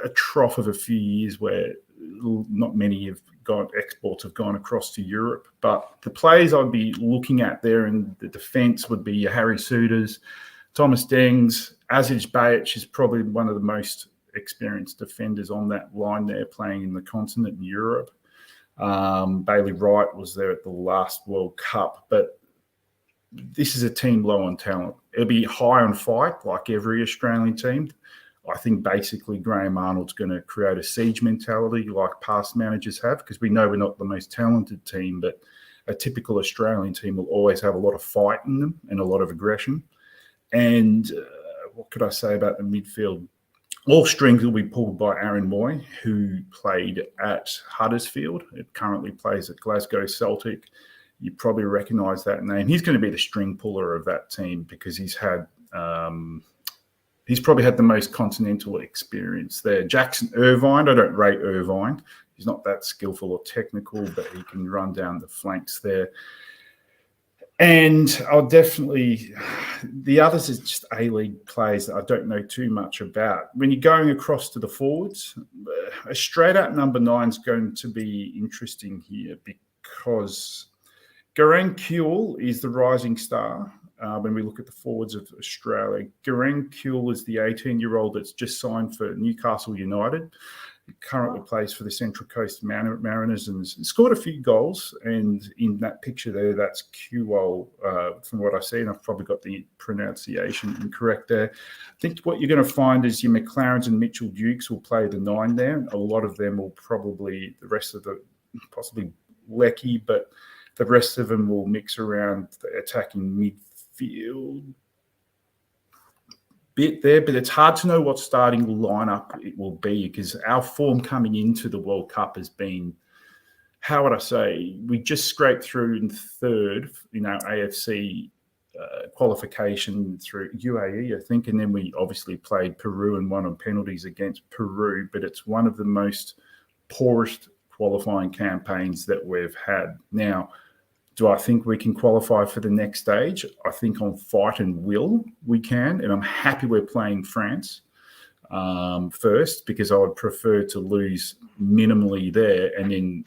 a trough of a few years where not many exports have gone across to Europe. But the players I'd be looking at there in the defence would be your Harry Souters, Thomas Dengs. Aziz Bayic is probably one of the most experienced defenders on that line there, playing in the continent in Europe. Bailey Wright was there at the last World Cup. But this is a team low on talent. It'll be high on fight, like every Australian team. I think basically Graham Arnold's going to create a siege mentality like past managers have, because we know we're not the most talented team, but a typical Australian team will always have a lot of fight in them and a lot of aggression. And what could I say about the midfield? All strings will be pulled by Aaron Moy, who played at Huddersfield. It currently plays at Glasgow Celtic. You probably recognise that name. He's going to be the string puller of that team, because he's probably had the most continental experience there. Jackson Irvine, I don't rate Irvine. He's not that skillful or technical, but he can run down the flanks there. And I'll definitely, the others is just A-League players that I don't know too much about. When you're going across to the forwards, a straight-out number 9 is going to be interesting here, because Garang Kuehl is the rising star. When we look at the forwards of Australia, Garang Kuehl is the 18-year-old that's just signed for Newcastle United. currently plays for the Central Coast Mariners and scored a few goals. And in that picture there, that's QO, from what I see, and I've probably got the pronunciation incorrect there. I think what you're going to find is your McLarens and Mitchell Dukes will play the 9 there. A lot of them will probably, the rest of the, possibly Lecky, but the rest of them will mix around the attacking midfield bit there, but it's hard to know what starting lineup it will be because our form coming into the World Cup has been, how would I say, we just scraped through in third in our AFC qualification through UAE, I think, and then we obviously played Peru and won on penalties against Peru, but it's one of the most poorest qualifying campaigns that we've had. Now, do I think we can qualify for the next stage? I think on fight and will we can, and I'm happy we're playing France first because I would prefer to lose minimally there and then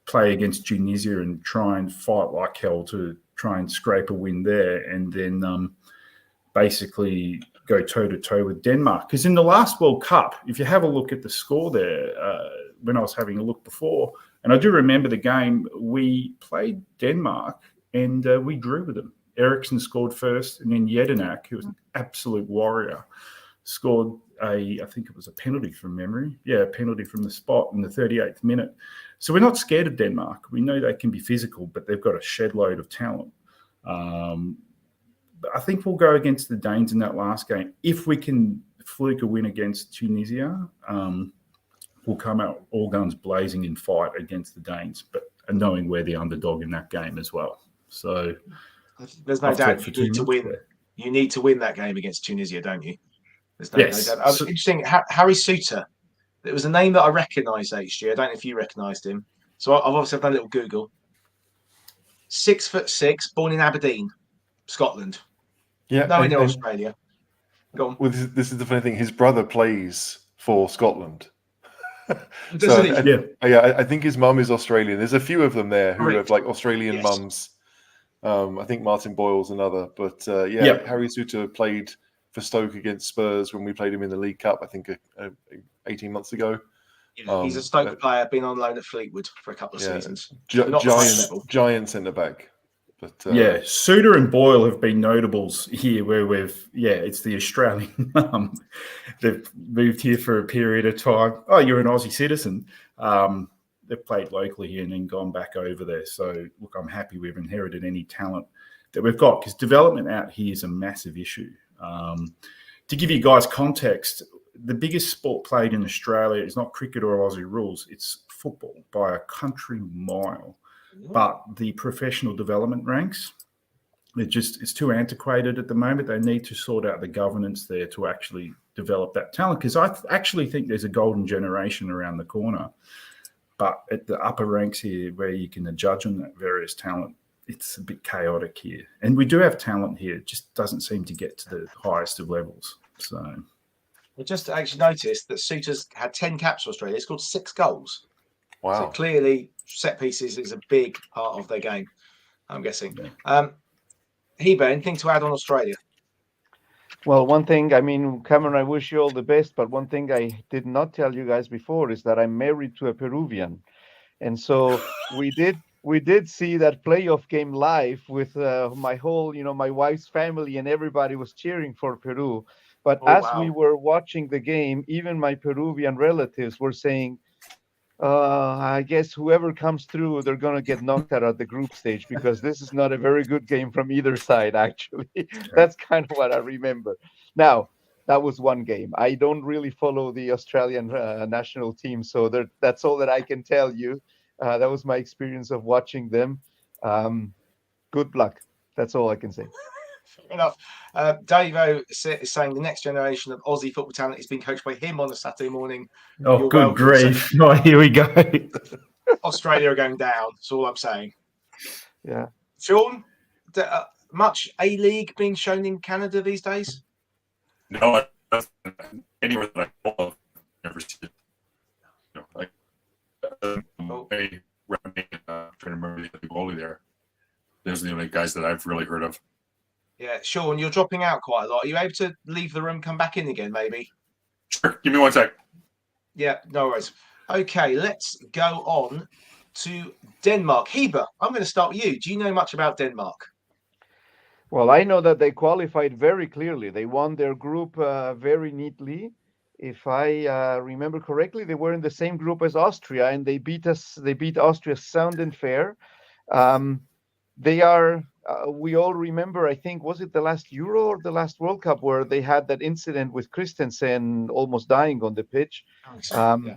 play against Tunisia and try and fight like hell to try and scrape a win there, and then basically go toe-to-toe with Denmark. Because in the last World Cup, if you have a look at the score there, when I was having a look before, and I do remember the game, we played Denmark and we drew with them. Eriksson scored first, and then Jedinak, who was an absolute warrior, scored I think it was a penalty from memory. Yeah, a penalty from the spot in the 38th minute. So we're not scared of Denmark. We know they can be physical, but they've got a shed load of talent. But I think we'll go against the Danes in that last game. If we can fluke a win against Tunisia, we'll come out all guns blazing in fight against the Danes, but knowing we're the underdog in that game as well. So there's no doubt you need to win. There. You need to win that game against Tunisia, don't you? There's no doubt. Interesting. Harry Suter. It was a name that I recognised HG. I don't know if you recognised him. So I've obviously done a little Google. 6'6", born in Aberdeen, Scotland. Yeah, nowhere near Australia. Go on. Well, this is the funny thing. His brother plays for Scotland. So, I think his mum is Australian. There's a few of them there who have like Australian Yes. mums. I think Martin Boyle's another, but Harry Suter played for Stoke against Spurs when we played him in the League Cup. I think 18 months ago. Yeah, he's a Stoke player, been on loan at Fleetwood for a couple of seasons. Giant centre back. But Suter and Boyle have been notables here where it's the Australian mum. They've moved here for a period of time. Oh, you're an Aussie citizen. They've played locally here and then gone back over there. So, look, I'm happy we've inherited any talent that we've got because development out here is a massive issue. To give you guys context, the biggest sport played in Australia is not cricket or Aussie rules. It's football by a country mile. But the professional development ranks, it's too antiquated at the moment. They need to sort out the governance there to actually develop that talent because I actually think there's a golden generation around the corner. But at the upper ranks here where you can judge on that various talent, it's a bit chaotic here. And we do have talent here. It just doesn't seem to get to the highest of levels. So I just actually noticed that Suter's had 10 caps for Australia. He scored 6 goals. Wow. So clearly set pieces is a big part of their game, I'm guessing. Heba, anything to add on Australia? Well, one thing, I mean, Cameron, I wish you all the best, but one thing I did not tell you guys before is that I'm married to a Peruvian. And so we did see that playoff game live with my whole, my wife's family, and everybody was cheering for Peru. But we were watching the game, even my Peruvian relatives were saying, I guess whoever comes through, they're going to get knocked out at the group stage because this is not a very good game from either side, actually. That's kind of what I remember. Now, that was one game. I don't really follow the Australian national team, so that's all that I can tell you. That was my experience of watching them. Good luck. That's all I can say. Fair enough. Davo is saying the next generation of Aussie football talent is being coached by him on a Saturday morning. Oh, You're good welcome. grief. Oh, here we go. Australia are going down. That's all I'm saying. Yeah. Sean, much A-League being shown in Canada these days? No, anywhere that I know of, never seen it. Trying to remember the goalie there. Those are the only guys that I've really heard of. Yeah, Sean, you're dropping out quite a lot. Are you able to leave the room, come back in again, maybe? Sure. Give me 1 sec. Yeah, no worries. Okay, let's go on to Denmark. Heber, I'm going to start with you. Do you know much about Denmark? Well, I know that they qualified very clearly. They won their group very neatly. If I remember correctly, they were in the same group as Austria, and they beat us. They beat Austria sound and fair. They are. We all remember. I think was it the last Euro or the last World Cup where they had that incident with Christensen almost dying on the pitch. Yeah.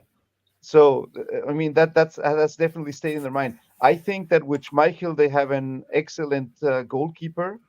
So I mean that's definitely stayed in their mind. I think that with Schmeichel they have an excellent goalkeeper,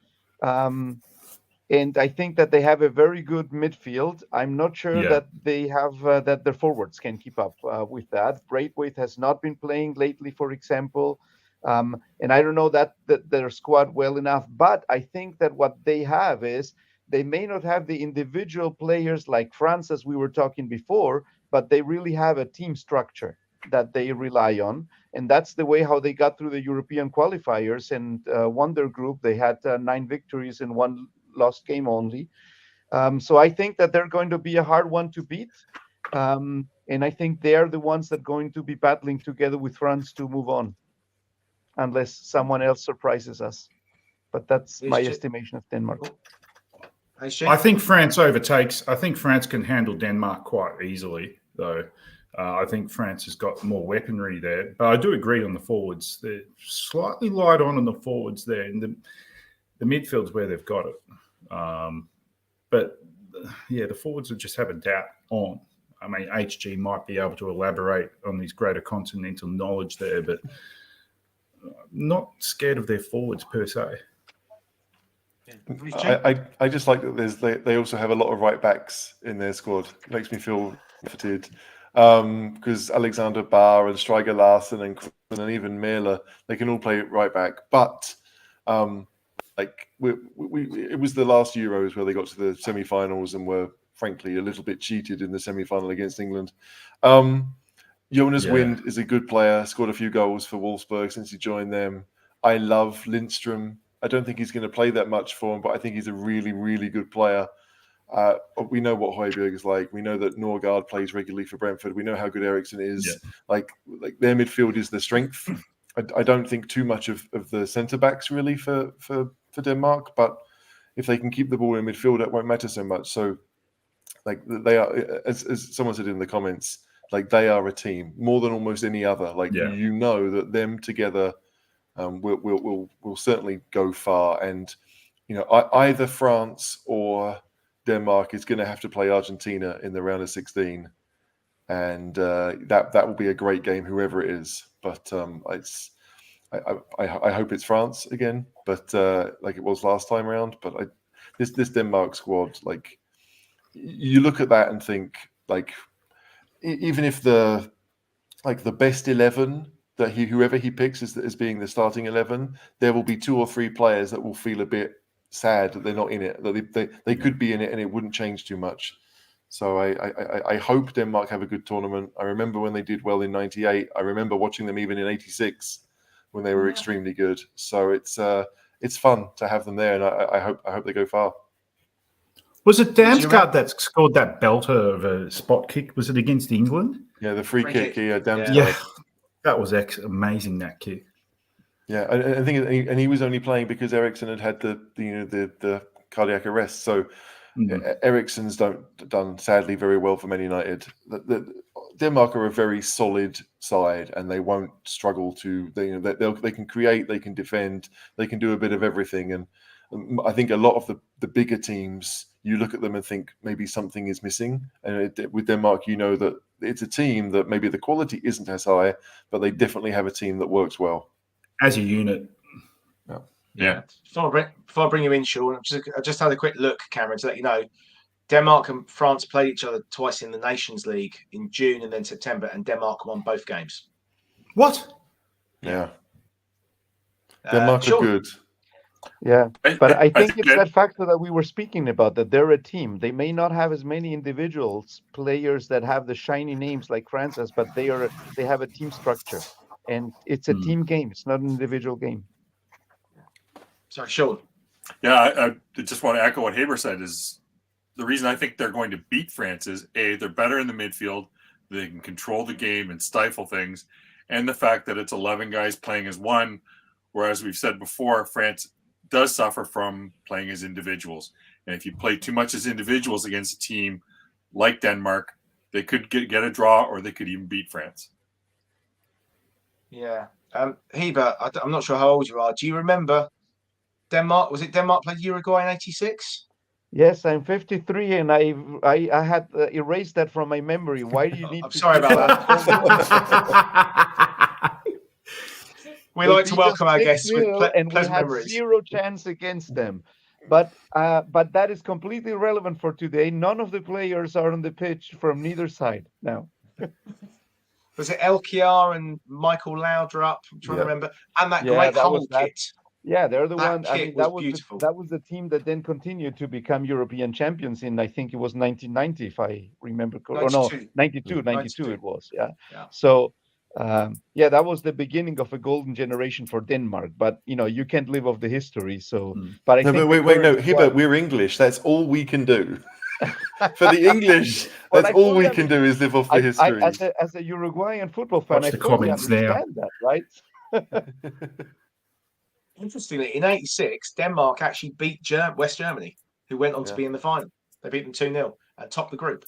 and I think that they have a very good midfield. I'm not sure Yeah. that they have that their forwards can keep up with that. Braithwaite has not been playing lately, for example, and I don't know that their squad well enough. But I think that what they have is they may not have the individual players like France, as we were talking before, but they really have a team structure that they rely on, and that's the way how they got through the European qualifiers and won their group. They had 9 victories and 1 lost game only. So I think that they're going to be a hard one to beat, and I think they are the ones that are going to be battling together with France to move on, unless someone else surprises us. But that's my estimation of Denmark. I think France overtakes. I think France can handle Denmark quite easily, though. I think France has got more weaponry there. But I do agree on the forwards. They're slightly light on the forwards there. And the midfield's where they've got it. But, yeah, the forwards will just have a doubt on. I mean, HG might be able to elaborate on his greater continental knowledge there, but not scared of their forwards per se. I just like that they also have a lot of right backs in their squad. It makes me feel comforted because Alexander Barr and Stryger Larsen and even Mæhle, they can all play right back. But like it was the last Euros where they got to the semi-finals and were frankly a little bit cheated in the semi-final against England. Jonas Wind is a good player, scored a few goals for Wolfsburg since he joined them. I love Lindstrom. I don't think he's going to play that much for him, but I think he's a really, really good player. We know what Højbjerg is like. We know that Norgard plays regularly for Brentford. We know how good Eriksen is. Yeah. Like their midfield is the strength. I don't think too much of the centre backs really for Denmark, but if they can keep the ball in midfield, it won't matter so much. So, like they are, as someone said in the comments, like they are a team more than almost any other. Like you know that them together. Will certainly go far, and either France or Denmark is going to have to play Argentina in the round of 16, and that will be a great game, whoever it is. But I hope it's France again, but like it was last time around. But this Denmark squad, like you look at that and think, like even if the best 11. That whoever he picks as being the starting 11, there will be 2 or 3 players that will feel a bit sad that they're not in it. That they could be in it and it wouldn't change too much. So I hope Denmark have a good tournament. I remember when they did well in '98. I remember watching them even in '86 when they were extremely good. So it's fun to have them there, and I hope they go far. Was it Damsgaard that scored that belter of a spot kick? Was it against England? Yeah, the free kick. Yeah, Damsgaard. Yeah. That was amazing, that kick. Yeah, I think, and he was only playing because Eriksen had the cardiac arrest. So Eriksen's done sadly very well for Man United. Denmark are a very solid side, and they won't struggle to. They can create, they can defend, they can do a bit of everything. And I think a lot of the bigger teams, you look at them and think maybe something is missing. And with Denmark, you know that it's a team that maybe the quality isn't as high, but they definitely have a team that works well. As a unit. Yeah. Before I bring you in, Sean, I just had a quick look, Cameron, to let you know. Denmark and France played each other twice in the Nations League in June and then September, and Denmark won both games. What? Yeah. Denmark are good. Yeah, but I think it's that factor that we were speaking about, that they're a team. They may not have as many individuals, players that have the shiny names like France has, but they have a team structure, and it's a team game. It's not an individual game. Sorry, Sean. Yeah, I just want to echo what Haber said. Is the reason I think they're going to beat France is A, they're better in the midfield. They can control the game and stifle things. And the fact that it's 11 guys playing as one, whereas we've said before, France does suffer from playing as individuals. And if you play too much as individuals against a team like Denmark, they could get a draw, or they could even beat France. Yeah. Heber, I'm not sure how old you are. Do you remember Denmark? Was it Denmark played Uruguay in '86? Yes, I'm 53, and I had erased that from my memory. Why do you need I'm to sorry keep about that? We like to welcome our guests with and we pleasant had memories. 0 chance against them. But that is completely irrelevant for today. None of the players are on the pitch from neither side now. Was it Elkiar and Michael Laudrup? I'm trying to remember. And that great that Hummel was that. kit. Yeah, they're the That one. I kit mean, was that was beautiful. that was the team that then continued to become European champions in, I think it was 1990, if I remember correctly. Or no, 92 it was. Yeah. So, that was the beginning of a golden generation for Denmark. But you can't live off the history. So, but I think no, Hibbert, we're English. That's all we can do. For the English, that's all we can do is live off the history. As a Uruguayan football fan, Watch I the totally comments now. understand that, right? Interestingly, in '86, Denmark actually beat West Germany, who went on to be in the final. They beat them 2-0 and topped the group.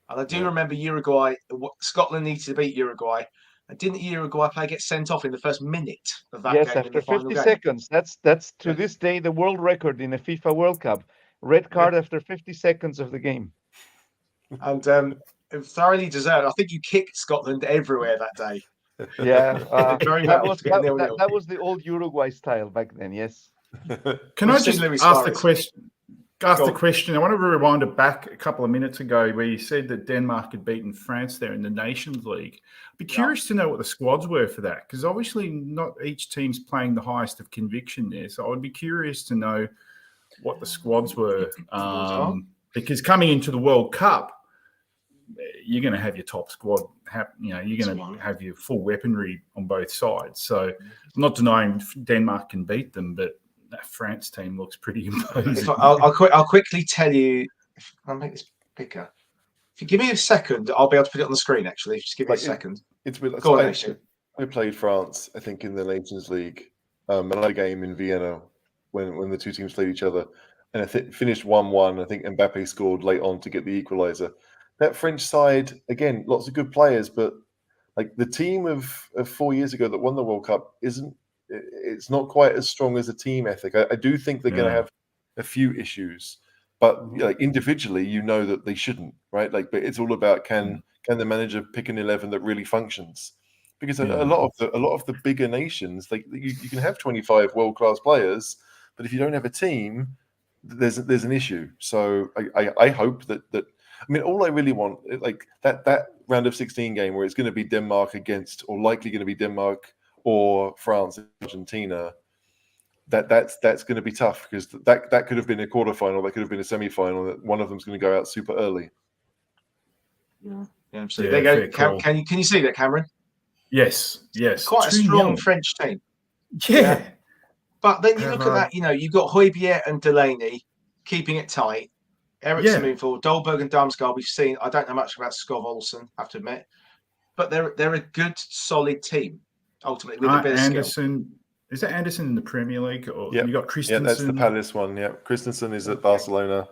And I do remember Uruguay. Scotland needed to beat Uruguay. And didn't Uruguay player get sent off in the first minute of that game? After in the final 50 game? seconds. That's to this day the world record in a FIFA World Cup. Red card after 50 seconds of the game. And thoroughly deserved. I think you kicked Scotland everywhere that day. Yeah, very well. That was the old Uruguay style back then. Yes. Can I just ask the question? The question. I want to rewind it back a couple of minutes ago where you said that Denmark had beaten France there in the Nations League. I'd be curious to know what the squads were for that, because obviously not each team's playing the highest of conviction there. So I would be curious to know what the squads were, because coming into the World Cup, you're going to have your top squad. You're going to have your full weaponry on both sides. So I'm not denying Denmark can beat them, but that France team looks pretty imposing. I'll quickly tell you. I'll make this bigger. If you give me a second, I'll be able to put it on the screen. Actually, just give me a second. I played France, I think, in the Nations League, another game in Vienna when the two teams played each other, and I think finished 1-1. I think Mbappe scored late on to get the equaliser. That French side, again, lots of good players, but like the team of 4 years ago that won the World Cup it's not quite as strong as a team ethic. I do think they're going to have a few issues, but individually, that they shouldn't, right? But it's all about can the manager pick an 11 that really functions? Because a lot of the bigger nations, you can have 25 world-class players, but if you don't have a team, there's an issue. So I hope that I mean, all I really want, that round of 16 game where it's going to be Denmark against, or likely going to be Denmark or France, Argentina, that's going to be tough, because that could have been a quarterfinal, that could have been a semi-final. That one of them's going to go out super early. Absolutely. There you go. Can you see that, Cameron? Yes. Quite a strong French team. Yeah. But then you look at that. You've got Højbjerg and Delaney keeping it tight. Eriksen moving forward. Dolberg and Damsgaard, we've seen. I don't know much about Skov Olsen, I have to admit, but they're a good, solid team. Ultimately, with a bit of skill. Is that Anderson in the Premier League? Or you got Christensen? Yeah, that's the Palace one. Yeah, Christensen is at Barcelona.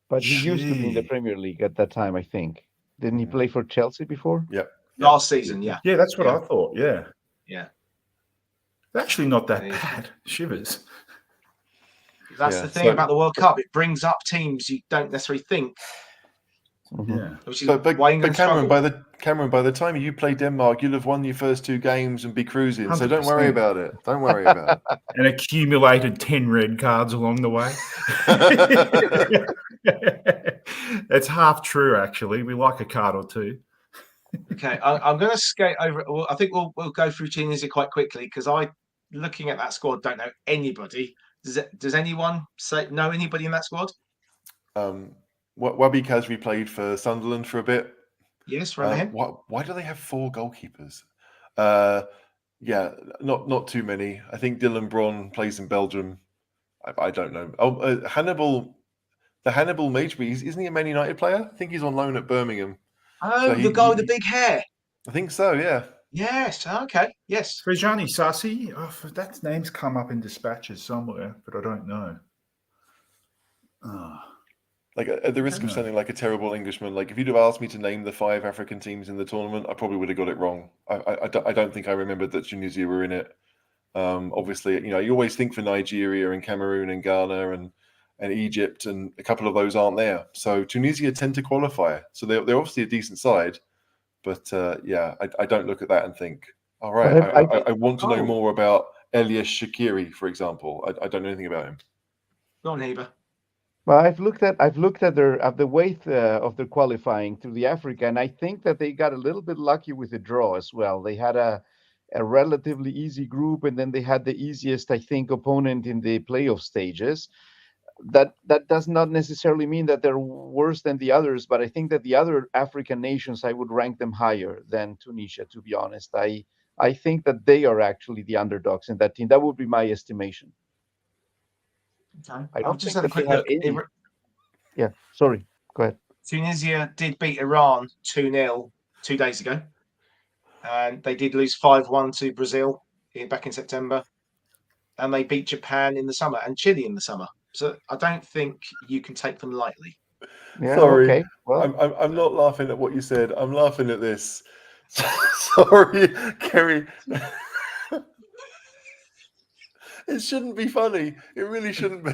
But he used to be in the Premier League at that time, I think. Didn't he play for Chelsea before? Yeah. Last season, yeah. Yeah, that's what I thought. Yeah. Yeah. Actually, not that bad. Shivers. That's the thing about the World Cup. It brings up teams you don't necessarily think. Yeah. But Cameron, by the time you play Denmark, you'll have won your first 2 games and be cruising. 100%. So don't worry about it. Don't worry about it. And accumulated 10 red cards along the way. That's half true, actually. We like a card or two. Okay, I'm going to skate over. Well, I think we'll go through Tunisia quite quickly, because looking at that squad, don't know anybody. Does anyone know anybody in that squad? Wabi Kazri played for Sunderland for a bit. Yes, right him. Why do they have 4 goalkeepers? Not too many. I think Dylan Braun plays in Belgium. I don't know. Hannibal Magebee, isn't he a Man United player? I think he's on loan at Birmingham. Oh, So the guy with the big hair. I think so. Yeah. Yes. Okay. Yes. Frejani Sassi. Oh, that name's come up in dispatches somewhere, but I don't know. Like at the risk of sounding like a terrible Englishman, like if you'd have asked me to name the 5 African teams in the tournament, I probably would have got it wrong. I don't think I remembered that Tunisia were in it. Obviously, you always think for Nigeria and Cameroon and Ghana and Egypt, and a couple of those aren't there. So Tunisia tend to qualify. So they're obviously a decent side. But I don't look at that and think, all right, I want to know more about Elias Shaqiri, for example. I don't know anything about him. Go on, Heber. Well, I've looked at the weight of their qualifying through the Africa, and I think that they got a little bit lucky with the draw as well. They had a relatively easy group, and then they had the easiest, I think, opponent in the playoff stages. That does not necessarily mean that they're worse than the others, but I think that the other African nations, I would rank them higher than Tunisia, to be honest. I think that they are actually the underdogs in that team. That would be my estimation. Okay. I don't just think had a that quick they have look. any. Yeah, sorry. Go ahead. Tunisia did beat Iran 2-0 2 days ago. And they did lose 5-1 to Brazil back in September. And they beat Japan in the summer and Chile in the summer. So I don't think you can take them lightly. Yeah, Sorry. okay. Well, I'm not laughing at what you said. I'm laughing at this. Sorry, Kerry. It shouldn't be funny. It really shouldn't be.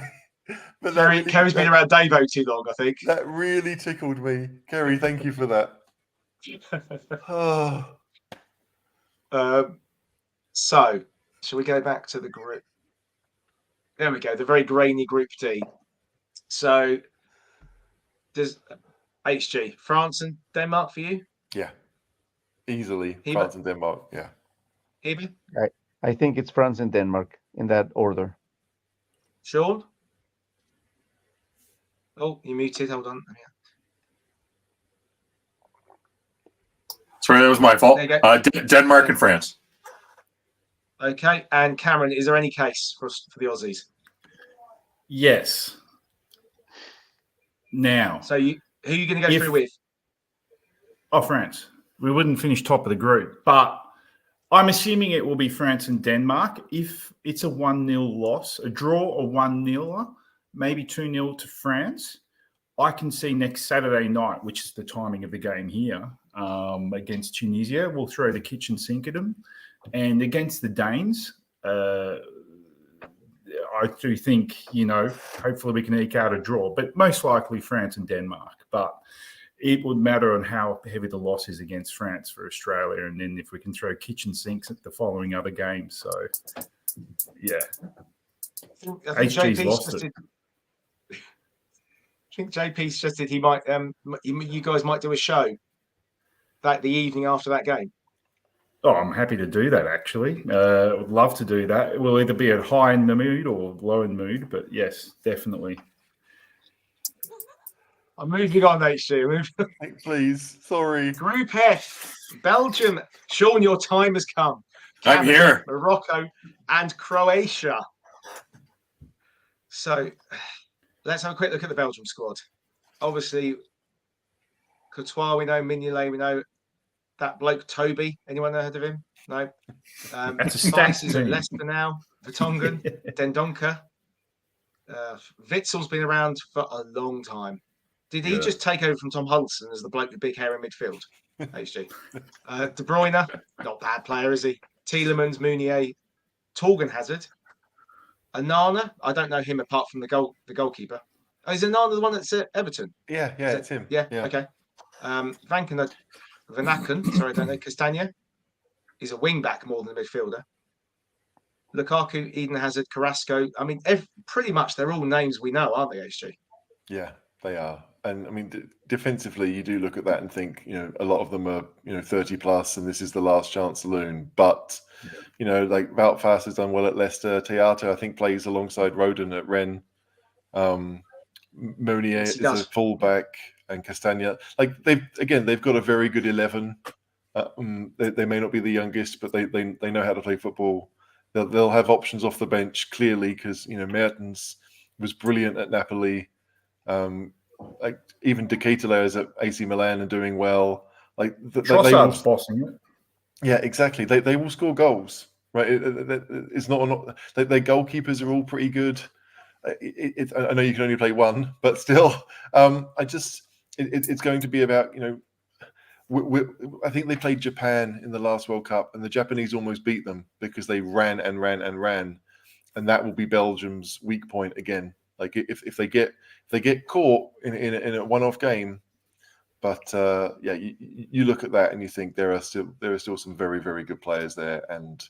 But Kerry's been around Davo too long, I think. That really tickled me. Kerry, thank you for that. So, shall we go back to the group? There we go, the very grainy Group D. So, does HG, France and Denmark for you? Yeah. Easily. Heber? France and Denmark. Yeah. Heber? I think it's France and Denmark in that order. Sean? Oh, you muted. Hold on. Sorry, that was my fault. There you go. Denmark and France. Okay. And Cameron, is there any case for the Aussies? Yes. Now. So who are you going to go through with? Oh, France. We wouldn't finish top of the group, but I'm assuming it will be France and Denmark. If it's a 1-0 loss, a draw or 1-0, maybe 2-0 to France, I can see next Saturday night, which is the timing of the game here, against Tunisia, we'll throw the kitchen sink at them. And against the Danes, I do think, hopefully we can eke out a draw, but most likely France and Denmark. But it would matter on how heavy the loss is against France for Australia, and then if we can throw kitchen sinks at the following other games. So, yeah. I think HG's lost it. I think JP suggested he might. You guys might do a show the evening after that game. Oh, I'm happy to do that, actually. I would love to do that. It will either be at high in the mood or low in mood, but yes, definitely. I'm moving on, HG. Please. Sorry. Group F, Belgium. Sean, your time has come. I'm here. Morocco and Croatia. So let's have a quick look at the Belgium squad. Obviously, Courtois, we know. Mignolet, we know. That bloke, Toby. Anyone heard of him? No. That's a stacked team. At Leicester now. Vertonghen, Dendoncker. Witzel's been around for a long time. Did he just take over from Tom Hulson as the bloke with big hair in midfield? HG. De Bruyne, not bad player, is he? Tielemans, Meunier, Torgan Hazard. Onana, I don't know him apart from the goalkeeper. Oh, is Onana the one that's at Everton? Yeah, it's him. Yeah, okay. Vanaken, sorry, I don't know. Castagna. He's a wing back more than a midfielder. Lukaku, Eden Hazard, Carrasco. I mean, pretty much they're all names we know, aren't they, HG? Yeah, they are. And I mean, defensively, you do look at that and think, a lot of them are, 30 plus, and this is the last chance saloon. But, like Wout Faes has done well at Leicester. Teato, I think, plays alongside Rodon at Rennes. Meunier is a fullback, and Castagna. Like they've got a very good 11. They may not be the youngest, but they know how to play football. They'll have options off the bench clearly because Mertens was brilliant at Napoli. Like even De Ketelaere is at AC Milan and doing well. Like Trossard's bossing it. Yeah, exactly. They will score goals, right? It's not their goalkeepers are all pretty good. I know you can only play one, but still, it's going to be about, you know, I think they played Japan in the last World Cup, and the Japanese almost beat them because they ran and ran and ran, and that will be Belgium's weak point again. Like if they get caught in a one-off game. But yeah, you look at that and you think there are still some very, very good players there, and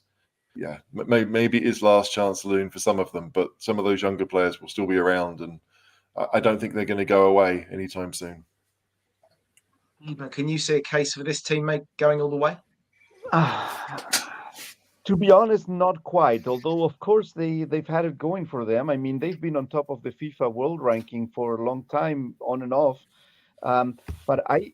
yeah, maybe it is last chance saloon for some of them, but some of those younger players will still be around, and I don't think they're going to go away anytime soon. But can you see a case for this teammate going all the way? To be honest, not quite. Although, of course, they've had it going for them. I mean, they've been on top of the FIFA world ranking for a long time, on and off. But I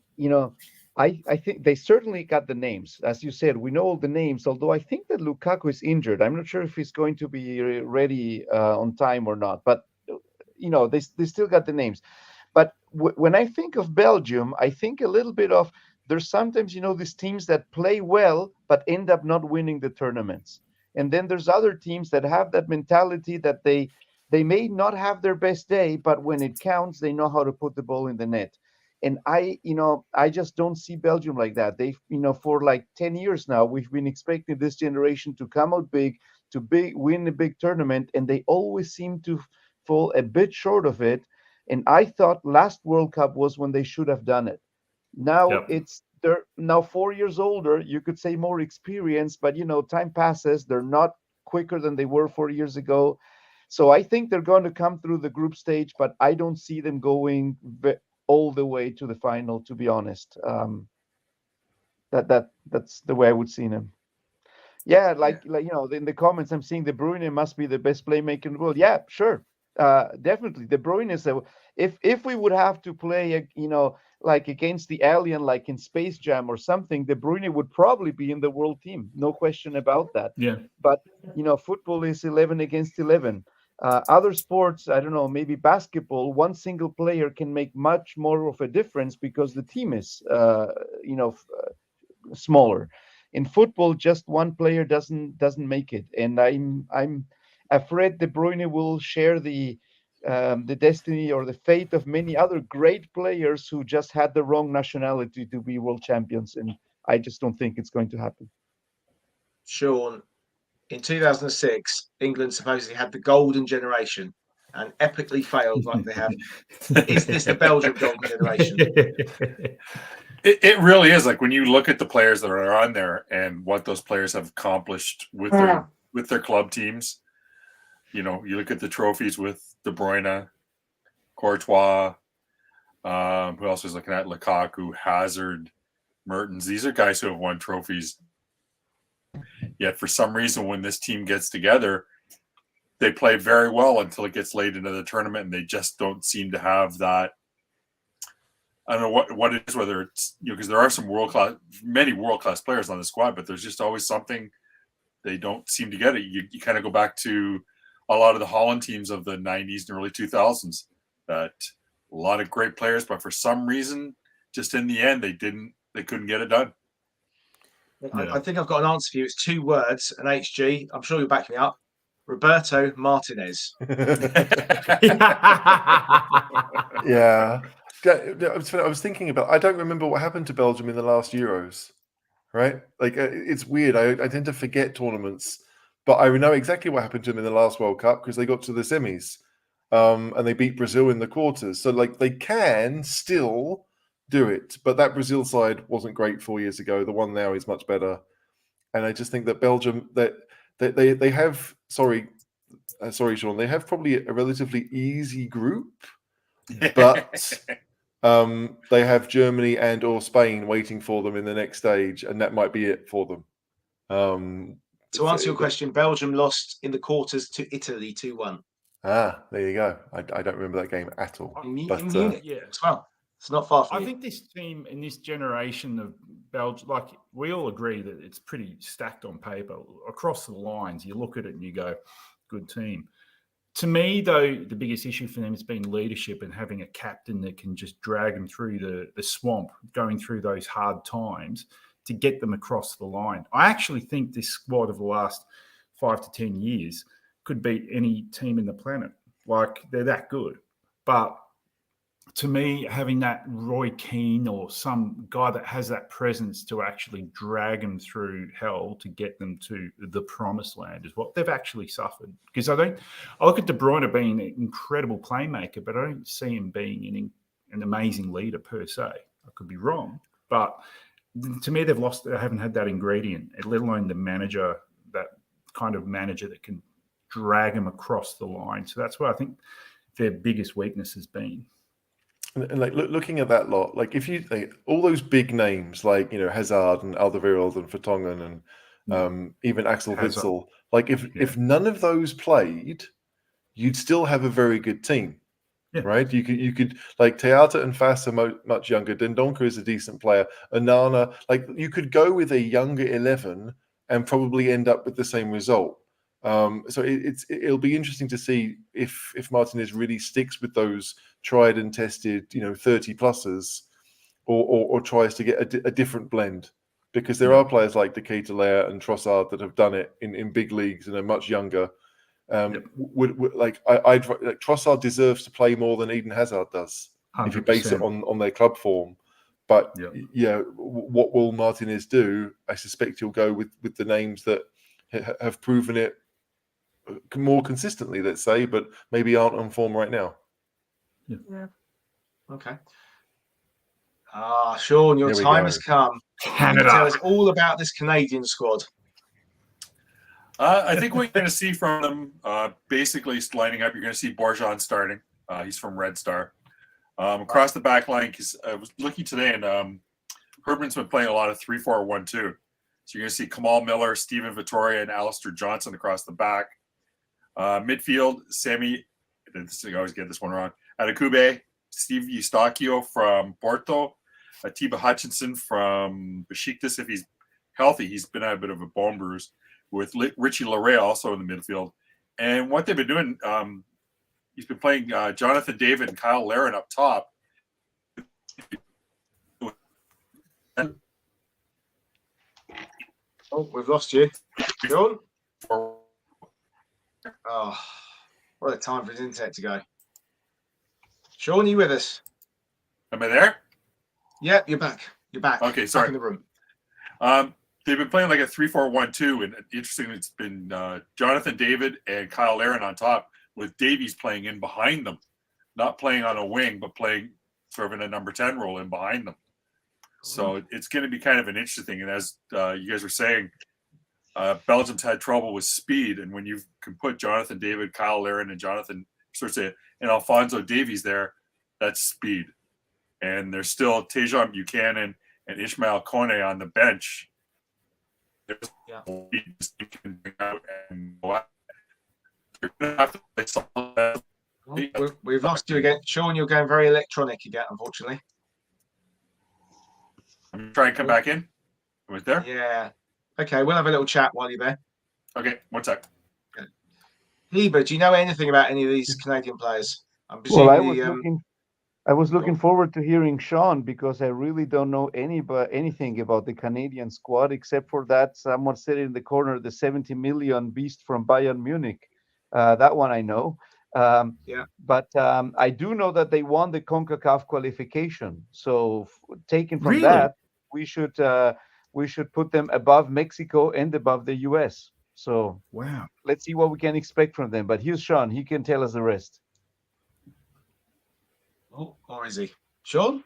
think they certainly got the names. As you said, we know all the names, although I think that Lukaku is injured. I'm not sure if he's going to be ready on time or not, but, you know, they still got the names. But when I think of Belgium, I think a little bit of, there's sometimes, you know, these teams that play well, but end up not winning the tournaments. And then there's other teams that have that mentality that they may not have their best day, but when it counts, they know how to put the ball in the net. And I just don't see Belgium like that. They've, you know, for like 10 years now, we've been expecting this generation to come out big, win a big tournament, and they always seem to fall a bit short of it. And I thought last World Cup was when they should have done it. Now they're now 4 years older. You could say more experienced, but, you know, time passes. They're not quicker than they were 4 years ago. So I think they're going to come through the group stage, but I don't see them going all the way to the final, to be honest. That's the way I would see them. Yeah, like you know, in the comments I'm seeing De Bruyne must be the best playmaker in the world. Yeah, sure, definitely. De Bruyne is if we would have to play, you know, like against the alien, like in Space Jam or something, De Bruyne would probably be in the world team, no question about that. Yeah. But, you know, football is 11 against 11. Other sports, I don't know, maybe basketball, one single player can make much more of a difference because the team is, smaller. In football, just one player doesn't make it, and I'm afraid De Bruyne will share the destiny or the fate of many other great players who just had the wrong nationality to be world champions, and I just don't think it's going to happen. Sean, in 2006, England supposedly had the golden generation and epically failed like they have. Is this the Belgium golden generation? It really is. Like when you look at the players that are on there and what those players have accomplished with their club teams, you know, you look at the trophies with De Bruyne, Courtois, who else is looking at? Lukaku, Hazard, Mertens. These are guys who have won trophies. Yet for some reason, when this team gets together, they play very well until it gets late into the tournament, and they just don't seem to have that. I don't know what it is, whether it's, you know, because there are some many world class players on the squad, but there's just always something they don't seem to get it. You kind of go back to a lot of the Holland teams of the 90s and early 2000s, that a lot of great players, but for some reason, just in the end, they couldn't get it done. I think I've got an answer for you. It's 2 words, an HG. I'm sure you'll back me up. Roberto Martinez. Yeah. I was thinking about, I don't remember what happened to Belgium in the last Euros, right? Like, it's weird. I tend to forget tournaments, but I know exactly what happened to them in the last World Cup because they got to the semis and they beat Brazil in the quarters. So, like, they can still do it, but that Brazil side wasn't great 4 years ago. The one now is much better. And I just think that Belgium, that they have, sorry, Sean, they have probably a relatively easy group, but they have Germany and or Spain waiting for them in the next stage, and that might be it for them. To answer your question, Belgium lost in the quarters to Italy 2-1. There you go. I don't remember that game at all. In Munich, as well. It's not far from I think this team in this generation of Belgium, like we all agree that it's pretty stacked on paper. Across the lines, you look at it and you go, good team. To me, though, the biggest issue for them has been leadership and having a captain that can just drag them through the swamp, going through those hard times to get them across the line. I actually think this squad of the last 5 to 10 years could beat any team in the planet. Like, they're that good. But to me, having that Roy Keane or some guy that has that presence to actually drag them through hell to get them to the promised land is what they've actually suffered. Because I look at De Bruyne being an incredible playmaker, but I don't see him being an amazing leader per se. I could be wrong, but to me, they haven't had that ingredient, let alone the manager, that kind of manager that can drag them across the line. So that's where I think their biggest weakness has been. And like looking at that lot, like if you all those big names, like Hazard and Alderweireld and Vertonghen and even Axel Witsel, like if none of those played, you'd still have a very good team, right? You could like Teata and Fass are much younger. Dendoncker is a decent player. Onana, like you could go with a younger 11 and probably end up with the same result. So it'll be interesting to see if Martinez really sticks with those tried and tested, 30 pluses, or tries to get a different blend, because there are players like De Ketelaere and Trossard that have done it in big leagues and are much younger. Trossard deserves to play more than Eden Hazard does 100%. If you base it on their club form. But what will Martinez do? I suspect he'll go with the names that have proven it more consistently, let's say, but maybe aren't on form right now. Yeah. Okay. Sean, your time has come. Canada. Tell us all about this Canadian squad. I think what you're going to see from them, basically lining up, you're going to see Borjan starting. He's from Red Star. Across the back line, because I was looking today, and Herdman's been playing a lot of 3-4-1-2. So you're going to see Kamal Miller, Stephen Vittoria, and Alistair Johnson across the back. Midfield, Sammy, I always get this one wrong, Adekube, Steve Eustachio from Porto, Atiba Hutchinson from Besiktas if he's healthy. He's been at a bit of a bone bruise, with Richie Laray also in the midfield. And what they've been doing, he's been playing Jonathan David and Kyle Larin up top. Oh, we've lost you. Sean? Oh, what a time for his internet to go. Sean, are you with us? Am I there? Yeah, you're back. You're back. Okay, sorry. Back in the room. They've been playing like a 3-4-1-2, and interesting, it's been Jonathan David and Kyle Larin on top, with Davies playing in behind them, not playing on a wing, but playing sort of in a number 10 role in behind them. So it's going to be kind of an interesting thing. And as you guys were saying, Belgium's had trouble with speed, and when you can put Jonathan David, Kyle Larin, and Alphonso Davies there, that's speed. And there's still Tejan Buchanan and Ishmael Kone on the bench. We've lost you again. Sean, you're going very electronic again, unfortunately. I'm trying to come back in. Am I there? Yeah. Okay, we'll have a little chat while you're there. Okay, one sec. Okay. Heber, do you know anything about any of these Canadian players? Well, I was looking forward to hearing Sean, because I really don't know anything about the Canadian squad, except for that someone said in the corner, the 70 million beast from Bayern Munich. That one I know. But I do know that they won the CONCACAF qualification. So taken from that, we should put them above Mexico and above the US. So let's see what we can expect from them. But here's Sean. He can tell us the rest. Oh, or is he? Sean?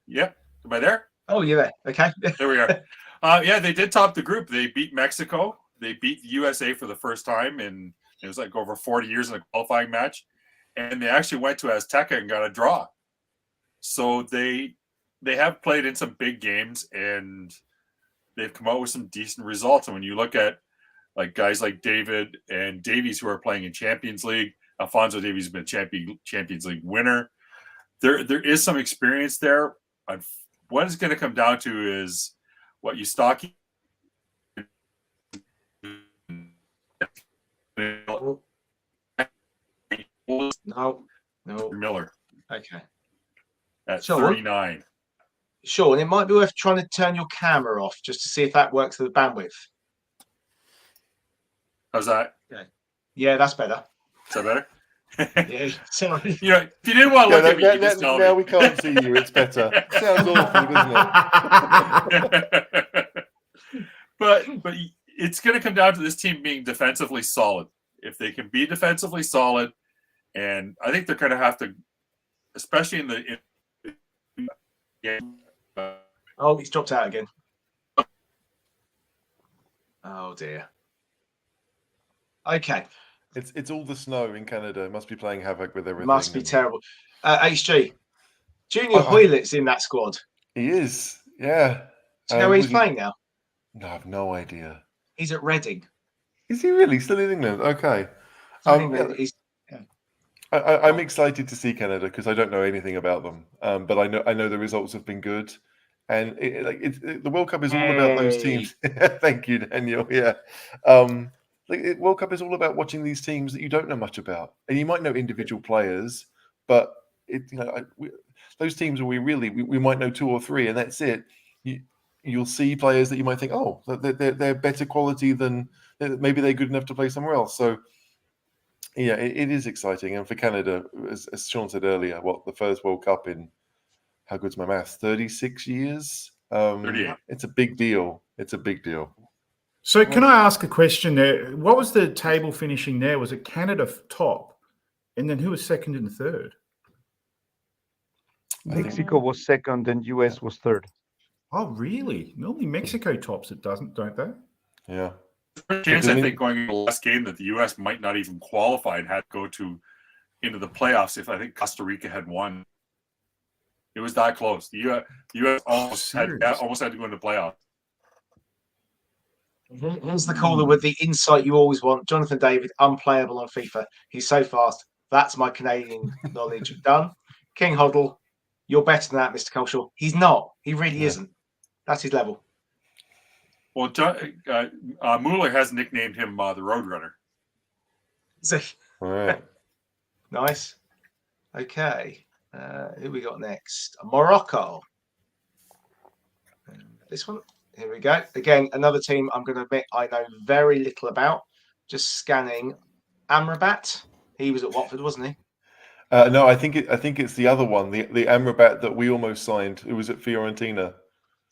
Yep. Am I there? Oh, you're there. Okay. There we are. Yeah, they did top the group. They beat Mexico. They beat the USA for the first time, and it was like over 40 years in a qualifying match. And they actually went to Azteca and got a draw. So they have played in some big games, and they've come out with some decent results. And when you look at like guys like David and Davies who are playing in Champions League, Alphonso Davies has been a Champions League winner. There is some experience there. What it's going to come down to is what Eustachio No. Miller Okay. at Sean? 39. Sean, it might be worth trying to turn your camera off just to see if that works with the bandwidth. How's that? Yeah, that's better. Is that better? Yeah, sorry. You know, if you didn't want to look at me, you just tell now me. we can't see you. It's better. Sounds awful, doesn't it? but it's going to come down to this team being defensively solid. If they can be defensively solid, and I think they're going to have to, especially in the Oh, he's dropped out again. Oh dear. Okay. It's all the snow in Canada. It must be playing havoc with everything. Must be terrible. HG. Junior Oh, Hoylett's in that squad. He is. Yeah. Do you know where he's playing now? No, I have no idea. He's at Reading. Is he really still in England? Okay. I'm excited to see Canada because I don't know anything about them, but I know the results have been good, and the World Cup is all about those teams. Thank you, Daniel. Yeah, World Cup is all about watching these teams that you don't know much about, and you might know individual players, but those teams where we might know 2 or 3, and that's it. You'll see players that you might think, oh, they're better quality than maybe they're good enough to play somewhere else. So. Yeah, it is exciting. And for Canada, as Sean said earlier, the first World Cup in, how good's my maths, 36 years? 38. It's a big deal. It's a big deal. So can I ask a question there? What was the table finishing there? Was it Canada top? And then who was second and third? Mexico was second and US was third. Oh, really? Normally Mexico tops it, don't they? Yeah. Chance, I think, going into the last game that the U.S. might not even qualify and had to go into the playoffs if I think Costa Rica had won. It was that close. The U.S. almost had to go into playoffs. Here's the caller with the insight you always want. Jonathan David, unplayable on FIFA. He's so fast. That's my Canadian knowledge done. King Hoddle, you're better than that, Mr. Colshaw. He's not. He really isn't. That's his level. Well, Mueller has nicknamed him the Roadrunner. All right. Nice. Okay. Who we got next? Morocco. This one. Here we go. Again, another team I'm going to admit I know very little about. Just scanning. Amrabat. He was at Watford, wasn't he? No, I think it's the other one, the Amrabat that we almost signed. It was at Fiorentina.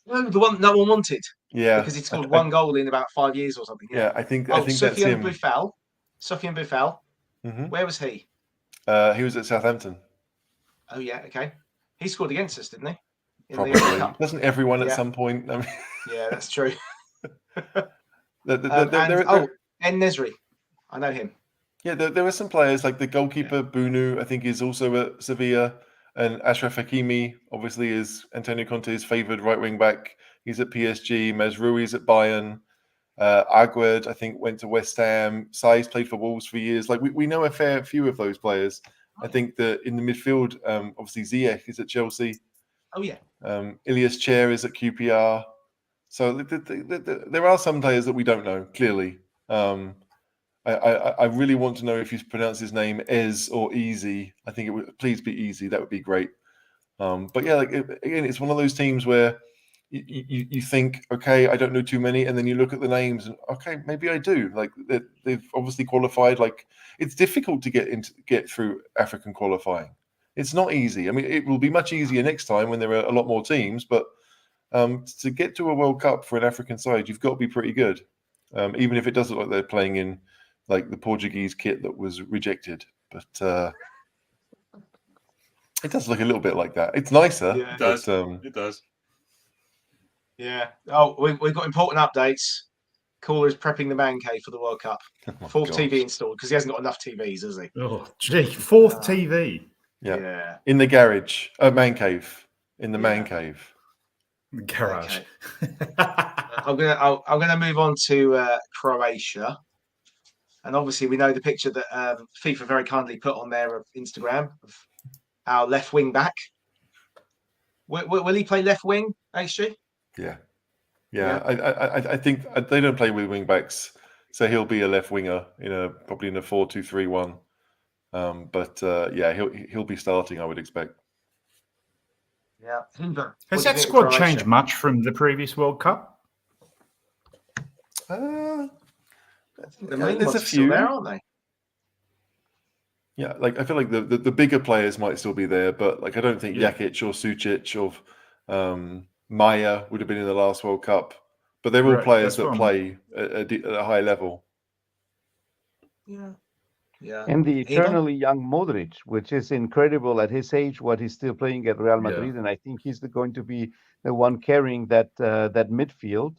No, the one no one wanted. Yeah, because he scored one goal in about 5 years or something. Yeah, I think that's him. Sofiane Boufal. Mm-hmm. Where was he? He was at Southampton. Oh yeah, okay. He scored against us, didn't he? Probably. Doesn't everyone at some point? I mean... Yeah, that's true. En-Nesyri. I know him. Yeah, there are some players like the goalkeeper Bunu. I think is also at Sevilla, and Ashraf Hakimi obviously is Antonio Conte's favoured right wing back. He's at PSG. Mazroui's at Bayern. Aguerd, I think, went to West Ham. Sai's played for Wolves for years. Like we know a fair few of those players. I think that in the midfield, obviously Ziyech is at Chelsea. Oh yeah. Ilias Chair is at QPR. So there are some players that we don't know clearly. I really want to know if you pronounce his name Ez or Easy. I think it would please be Easy. That would be great. But yeah, again, it's one of those teams where you think, okay, I don't know too many, and then you look at the names and okay, maybe I do. Like they've obviously qualified. Like it's difficult to get through African qualifying. It's not easy. I mean, it will be much easier next time when there are a lot more teams. But to get to a World Cup for an African side, you've got to be pretty good, even if it does look like they're playing in like the Portuguese kit that was rejected. But it does look a little bit like that. It's nicer. Yeah, it does. It does. Yeah. Oh, we've got important updates. Caller is prepping the man cave for the World Cup. Fourth TV installed because he hasn't got enough TVs, has he? Oh, gee, fourth TV. Yeah. In the garage, man cave. In the man cave. The garage. Okay. I'm gonna move on to Croatia, and obviously we know the picture that FIFA very kindly put on their Instagram of our left wing back. Will he play left wing, HG? Yeah. I think they don't play with wing backs, so he'll be a left winger probably in a 4-2-3-1. But yeah, he'll be starting, I would expect. Yeah. Has that squad changed much from the previous World Cup? The main There's ones a are still few there, aren't they? Yeah, like I feel like the bigger players might still be there, but like I don't think Yeah. Jakic or Sucic or Maya would have been in the last World Cup. But they're all Right, players that's that what play at a high level. Yeah. Yeah. And the Ivan? eternally young Modric, which is incredible at his age, what he's still playing at Real Madrid, and I think he's going to be the one carrying that midfield.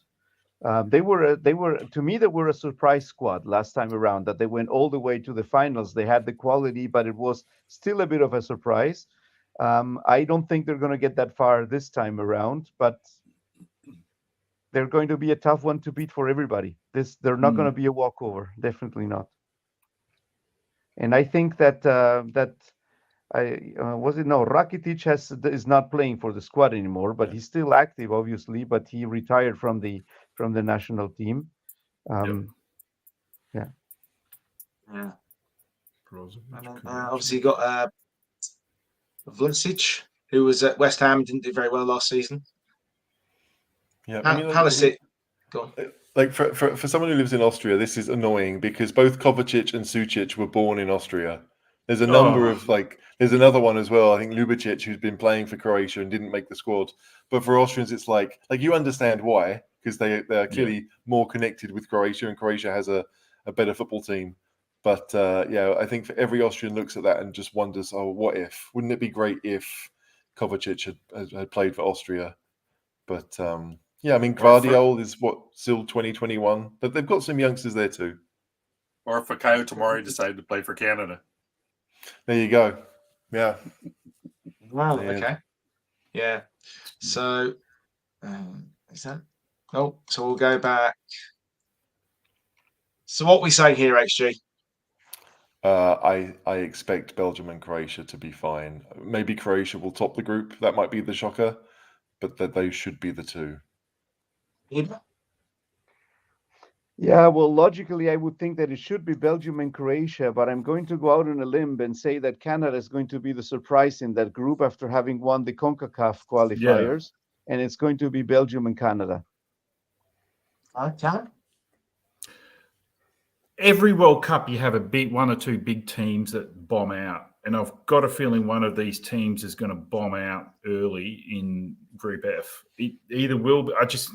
They were to me, they were a surprise squad last time around. That they went all the way to the finals. They had the quality, but it was still a bit of a surprise. I don't think they're going to get that far this time around, but they're going to be a tough one to beat for everybody. They're not going to be a walkover, definitely not. And I think that Rakitic is not playing for the squad anymore, but he's still active, obviously. But he retired from the national team. Yeah. And then, obviously, you got Vlasic, who was at West Ham, didn't do very well last season. Yeah, Pulisic. Go on. Like for someone who lives in Austria, this is annoying because both Kovacic and Sucic were born in Austria. There's a number of there's another one as well. I think Ljubicic, who's been playing for Croatia and didn't make the squad. But for Austrians, it's like you understand why, because they are clearly more connected with Croatia, and Croatia has a better football team. But yeah, I think for every Austrian looks at that and just wonders, oh, what if? Wouldn't it be great if Kovacic had played for Austria? But yeah, I mean, Gvardiol is still 2021, but they've got some youngsters there too. Or if Fikayo Tomori decided to play for Canada. There you go. Yeah. Wow. Okay. Yeah. So, is that? Oh, so we'll go back. So what we say here, HG? I expect Belgium and Croatia to be fine. Maybe Croatia will top the group. That might be the shocker, but that they should be the two. Yeah, well, logically, I would think that it should be Belgium and Croatia, but I'm going to go out on a limb and say that Canada is going to be the surprise in that group after having won the CONCACAF qualifiers, and it's going to be Belgium and Canada. Okay. Every World Cup, you have one or two big teams that bomb out. And I've got a feeling one of these teams is going to bomb out early in Group F. It either will be, I just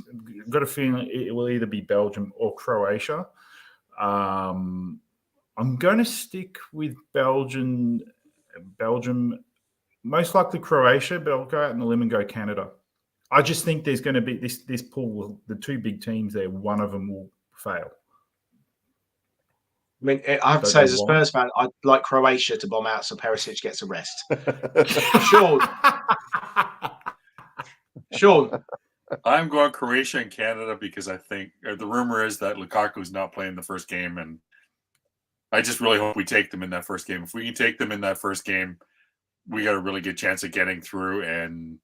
got a feeling it will either be Belgium or Croatia. I'm going to stick with Belgium, most likely Croatia, but I'll go out on the limb and go Canada. I just think there's going to be this pool, the two big teams there, one of them will fail. I mean, I have to say, as a Spurs fan, I'd like Croatia to bomb out so Perisic gets a rest. Sean. I'm going Croatia and Canada because I think the rumor is that Lukaku's not playing the first game, and I just really hope we take them in that first game. If we can take them in that first game, we got a really good chance of getting through, and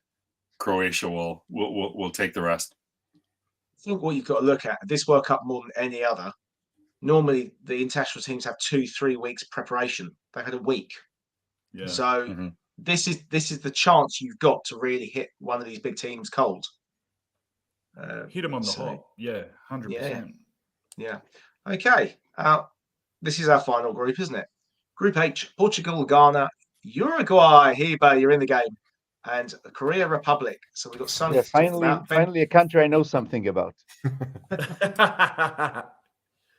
Croatia will take the rest. I think what you've got to look at this World Cup more than any other. Normally, the international teams have 2-3 weeks preparation. They've had a week. Yeah. So this is the chance you've got to really hit one of these big teams cold. Hit them on the hop. Yeah, 100%. Yeah. Okay. This is our final group, isn't it? Group H: Portugal, Ghana, Uruguay. Here, you're in the game, and Korea Republic. So we've got Sonny. Yeah, finally, a country I know something about.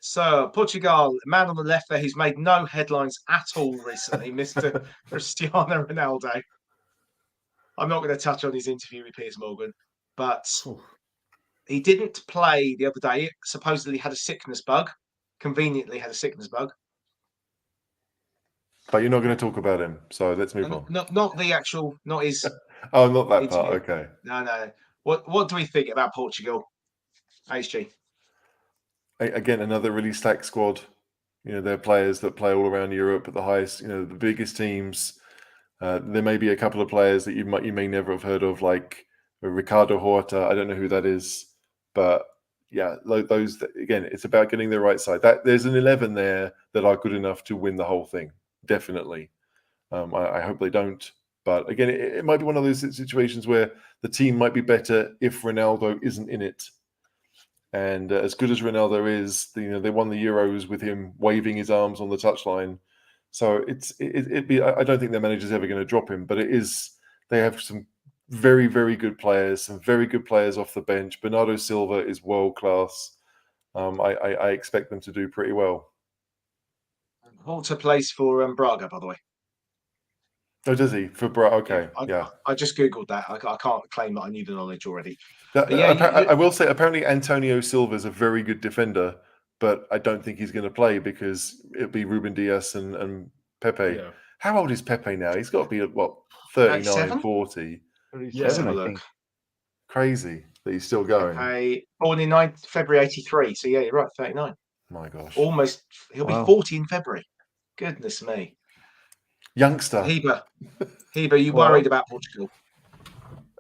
So, Portugal, a man on the left there who's made no headlines at all recently, Mr. Cristiano Ronaldo. I'm not going to touch on his interview with Piers Morgan, but he didn't play the other day. Supposedly had a sickness bug, conveniently had a sickness bug. But you're not going to talk about him, so let's move on. Not the actual, not his. Oh, not that interview. part. Okay. No. What do we think about Portugal, HG? Again, another really stacked squad. You know, they're players that play all around Europe at the highest, the biggest teams. There may be a couple of players that you may never have heard of, like Ricardo Horta. I don't know who that is, but yeah, those again, it's about getting the right side. There's an 11 there that are good enough to win the whole thing. definitely. I hope they don't. But again, it might be one of those situations where the team might be better if Ronaldo isn't in it. And as good as Ronaldo is, they won the Euros with him waving his arms on the touchline. So I don't think their manager's ever going to drop him. But they have some very, very good players, some very good players off the bench. Bernardo Silva is world class. I expect them to do pretty well. Horta plays for Braga, by the way. Oh, does he? For Braga? Okay, yeah. I just Googled that. I can't claim that I knew the knowledge already. I will say, apparently Antonio Silva is a very good defender, but I don't think he's going to play because it'll be Ruben Dias and Pepe. Yeah. How old is Pepe now? He's got to be, 39, 40. 37, I think. Crazy that he's still going. Pepe, born in February 83. So, yeah, you're right, 39. My gosh. Almost. He'll be 40 in February. Goodness me. Youngster. Heber, you worried about Portugal?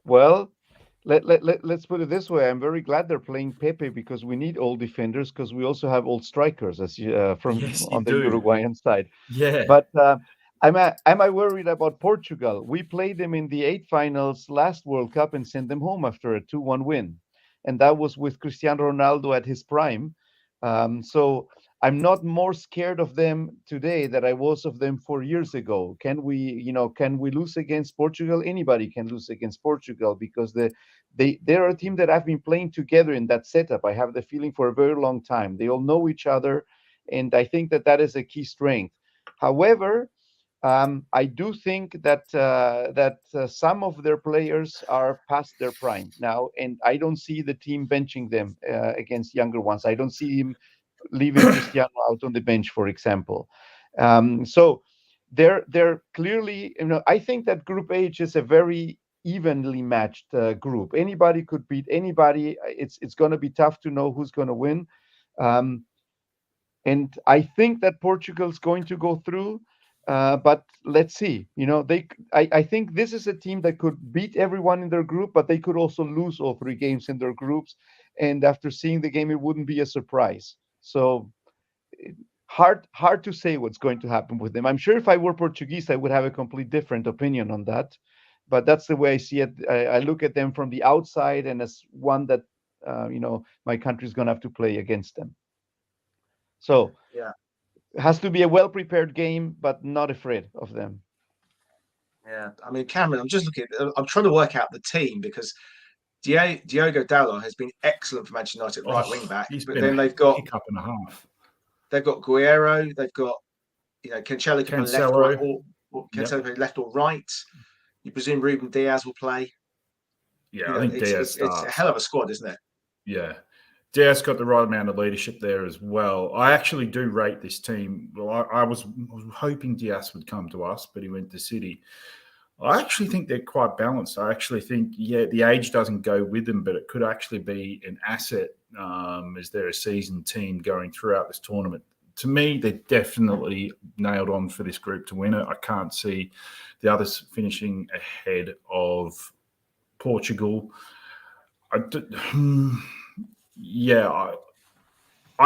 Well, let's put it this way. I'm very glad they're playing Pepe because we need old defenders because we also have old strikers on the Uruguayan side. Yeah. But am I worried about Portugal? We played them in the 8 finals last World Cup and sent them home after a 2-1 win. And that was with Cristiano Ronaldo at his prime. So I'm not more scared of them today than I was of them 4 years ago. Can we lose against Portugal? Anybody can lose against Portugal because they're a team that have been playing together in that setup. I have the feeling for a very long time. They all know each other, and I think that is a key strength. However, I do think that some of their players are past their prime now, and I don't see the team benching them against younger ones. I don't see him leaving Cristiano out on the bench, for example. So they're clearly, I think that Group H is a very evenly matched group. Anybody could beat anybody. It's going to be tough to know who's going to win. And I think that Portugal's going to go through. But let's see. I think this is a team that could beat everyone in their group, but they could also lose all 3 games in their groups. And after seeing the game, it wouldn't be a surprise. So hard to say what's going to happen with them. I'm sure if I were Portuguese, I would have a complete different opinion on that. But that's the way I see it. I look at them from the outside and as one that, my country's going to have to play against them. So yeah. It has to be a well-prepared game, but not afraid of them. Yeah, I mean, Cameron, I'm trying to work out the team because Diogo Dalot has been excellent for Manchester United right wing back, but then they've got hiccup and a half. They've got Guerrero, they've got Cancelo can play left or Cancelo play left or right. You presume Ruben Dias will play. Yeah, I think Dias starts. It's a hell of a squad, isn't it? Yeah. Diaz got the right amount of leadership there as well. I actually do rate this team. Well, I was hoping Diaz would come to us, but he went to City. I actually think they're quite balanced. I actually think, the age doesn't go with them, but it could actually be an asset as they're a seasoned team going throughout this tournament. To me, they're definitely nailed on for this group to win it. I can't see the others finishing ahead of Portugal. I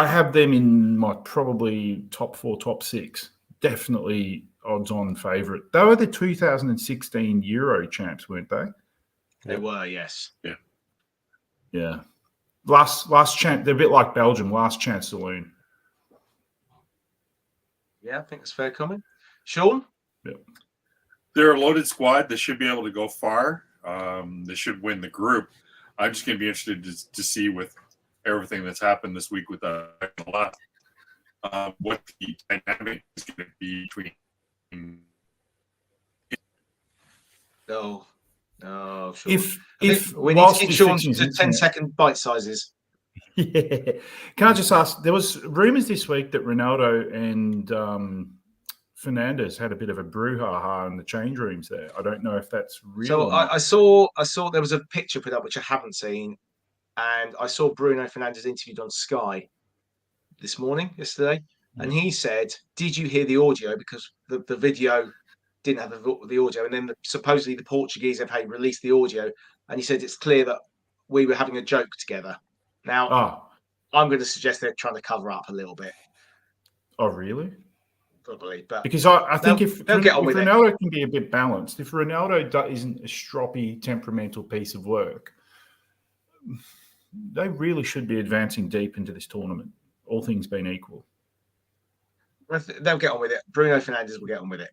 have them in my probably top 4, top 6. Definitely odds-on favourite. They were the 2016 Euro champs, weren't they? They were, yes. Yeah. Last chance. They're a bit like Belgium. Last chance saloon. Yeah, I think that's fair comment. Sean? Yep. They're a loaded squad. They should be able to go far. They should win the group. I'm just going to be interested to see with everything that's happened this week with the left, what the dynamic is going to be between. No, Sean. If we need to keep Sean's to 10-second bite sizes. Yeah. Can I just ask? There was rumours this week that Ronaldo and Fernandes had a bit of a brouhaha in the change rooms there. I don't know if that's real. So I saw there was a picture put up which I haven't seen. And I saw Bruno Fernandes interviewed on Sky yesterday, and he said, "Did you hear the audio? Because the video didn't have the audio, and then supposedly the Portuguese have released the audio, and he said it's clear that we were having a joke together." Now, I'm going to suggest they're trying to cover up a little bit. Oh, really? probably. But because I think if they'll get on with it. Ronaldo can be a bit balanced, if Ronaldo isn't a stroppy, temperamental piece of work, they really should be advancing deep into this tournament, all things being equal. They'll get on with it. Bruno Fernandes will get on with it.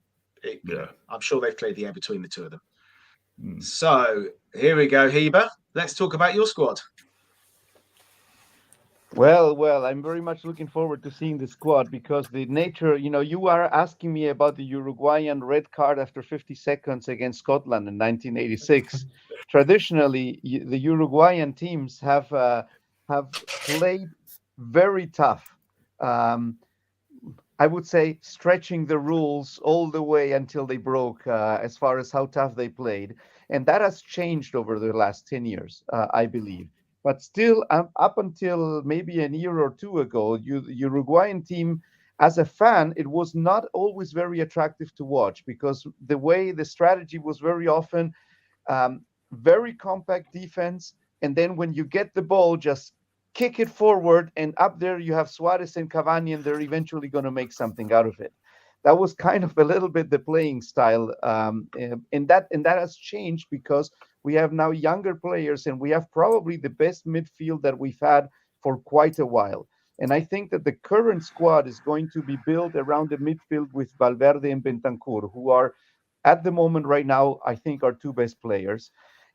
Yeah. I'm sure they've cleared the air between the two of them. Mm. So here we go, Heber. Let's talk about your squad. Well, I'm very much looking forward to seeing the squad because the nature, you are asking me about the Uruguayan red card after 50 seconds against Scotland in 1986. Traditionally, the Uruguayan teams have played very tough. I would say stretching the rules all the way until they broke as far as how tough they played. And that has changed over the last 10 years, I believe. But still, up until maybe a year or two ago, the Uruguayan team, as a fan, it was not always very attractive to watch because the way the strategy was very often very compact defense. And then when you get the ball, just kick it forward. And up there, you have Suarez and Cavani, and they're eventually going to make something out of it. That was kind of a little bit the playing style. And that has changed because we have now younger players, and we have probably the best midfield that we've had for quite a while. And I think that the current squad is going to be built around the midfield with Valverde and Bentancur, who are, at the moment right now, I think, our two best players.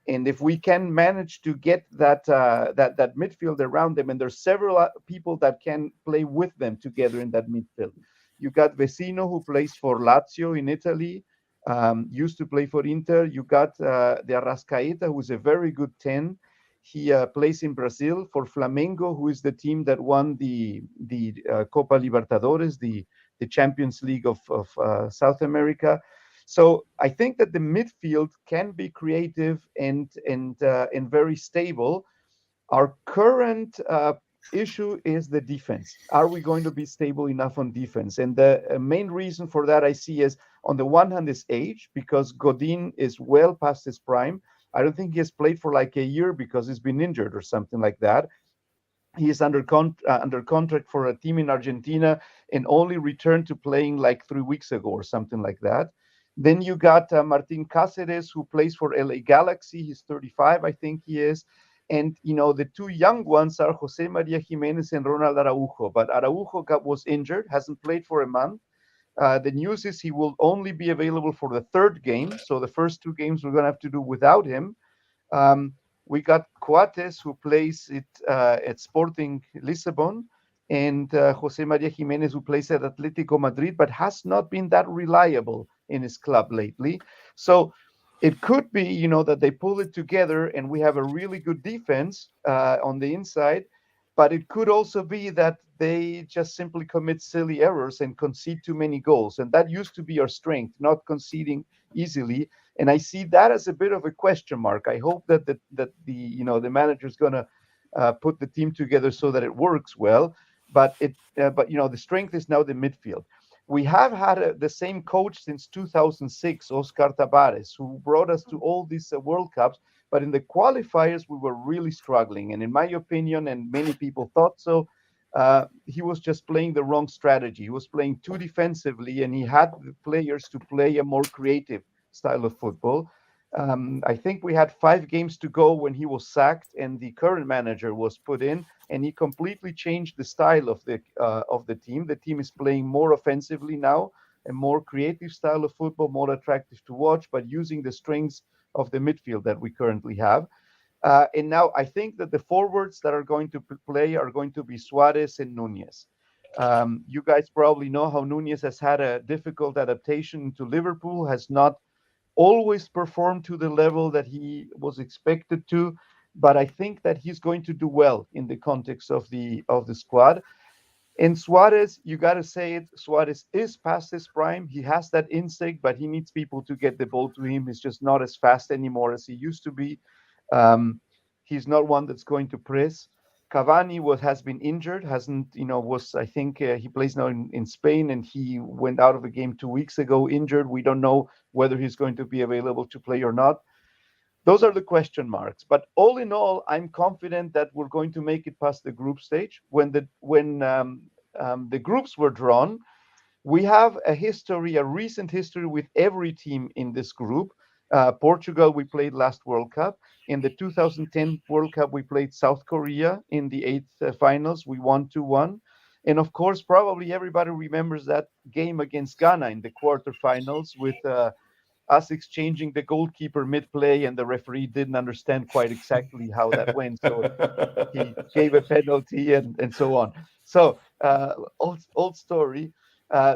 And if we can manage to get that midfield around them, and there's several people that can play with them together in that midfield. You got Vecino, who plays for Lazio in Italy. Used to play for Inter. You got the Arrascaeta, who is a very good 10. He plays in Brazil for Flamengo, who is the team that won the Copa Libertadores, the Champions League of South America. So I think that the midfield can be creative and very stable. Our current issue is the defense. Are we going to be stable enough on defense? And the main reason for that I see is, on the one hand, is age, because Godin is well past his prime. I don't think he has played for like a year because he's been injured or something like that. He is under contract for a team in Argentina and only returned to playing like 3 weeks ago or something like that. Then you got Martin Cáceres, who plays for LA Galaxy. He's 35, I think he is. And, the two young ones are Jose Maria Jimenez and Ronald Araujo. But Araujo was injured, hasn't played for a month. The news is he will only be available for the third game. So the first two games we're going to have to do without him. We got Coates, who plays at Sporting Lisbon, and Jose Maria Jimenez, who plays at Atletico Madrid, but has not been that reliable in his club lately. So it could be, that they pull it together and we have a really good defense on the inside, but it could also be that they just simply commit silly errors and concede too many goals. And that used to be our strength, not conceding easily. And I see that as a bit of a question mark. I hope that the manager's going to put the team together so that it works well. But the strength is now the midfield. We have had the same coach since 2006, Oscar Tabares, who brought us to all these World Cups. But in the qualifiers, we were really struggling. And in my opinion, and many people thought so, he was just playing the wrong strategy. He was playing too defensively, and he had the players to play a more creative style of football. I think we had 5 games to go when he was sacked and the current manager was put in, and he completely changed the style of the team. The team is playing more offensively now, a more creative style of football, more attractive to watch, but using the strengths of the midfield that we currently have. And now I think that the forwards that are going to play are going to be Suarez and Nunez. You guys probably know how Nunez has had a difficult adaptation to Liverpool, has not always performed to the level that he was expected to, but I think that he's going to do well in the context of the squad. And Suarez, you got to say it, Suarez is past his prime. He has that instinct, but he needs people to get the ball to him. He's just not as fast anymore as he used to be. He's not one that's going to press. Cavani has been injured, I think he plays now in Spain, and he went out of the game 2 weeks ago injured. We don't know whether he's going to be available to play or not. Those are the question marks. But all in all, I'm confident that we're going to make it past the group stage. When the groups were drawn, we have a recent history with every team in this group. Portugal, we played last World Cup. In the 2010 World Cup, we played South Korea in the eighth finals. We won 2-1. And of course, probably everybody remembers that game against Ghana in the quarterfinals with us exchanging the goalkeeper mid-play, and the referee didn't understand quite exactly how that went. So he gave a penalty and so on. So old story.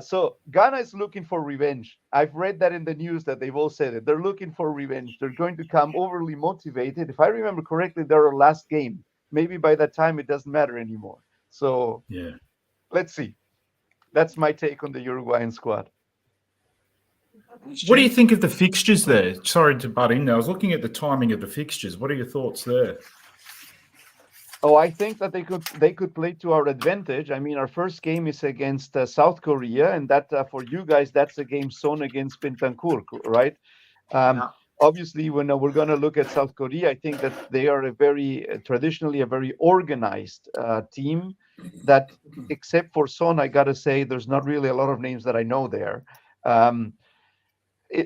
So Ghana is looking for revenge. I've read that in the news that they've all said it. They're looking for revenge. They're going to come overly motivated. If I remember correctly, they're our last game. Maybe by that time it doesn't matter anymore. So Yeah. let's see. That's my take on the Uruguayan squad. What do you think of the fixtures there? Sorry to butt in. I was looking at the timing of the fixtures. What are your thoughts there? Oh, I think that they could play to our advantage. I mean, our first game is against South Korea, and that for you guys, that's a game zone against Bentancur, right? Obviously, when we're going to look at South Korea, I think that they are traditionally a very organized team. That, except for Son, I got to say, there's not really a lot of names that I know there.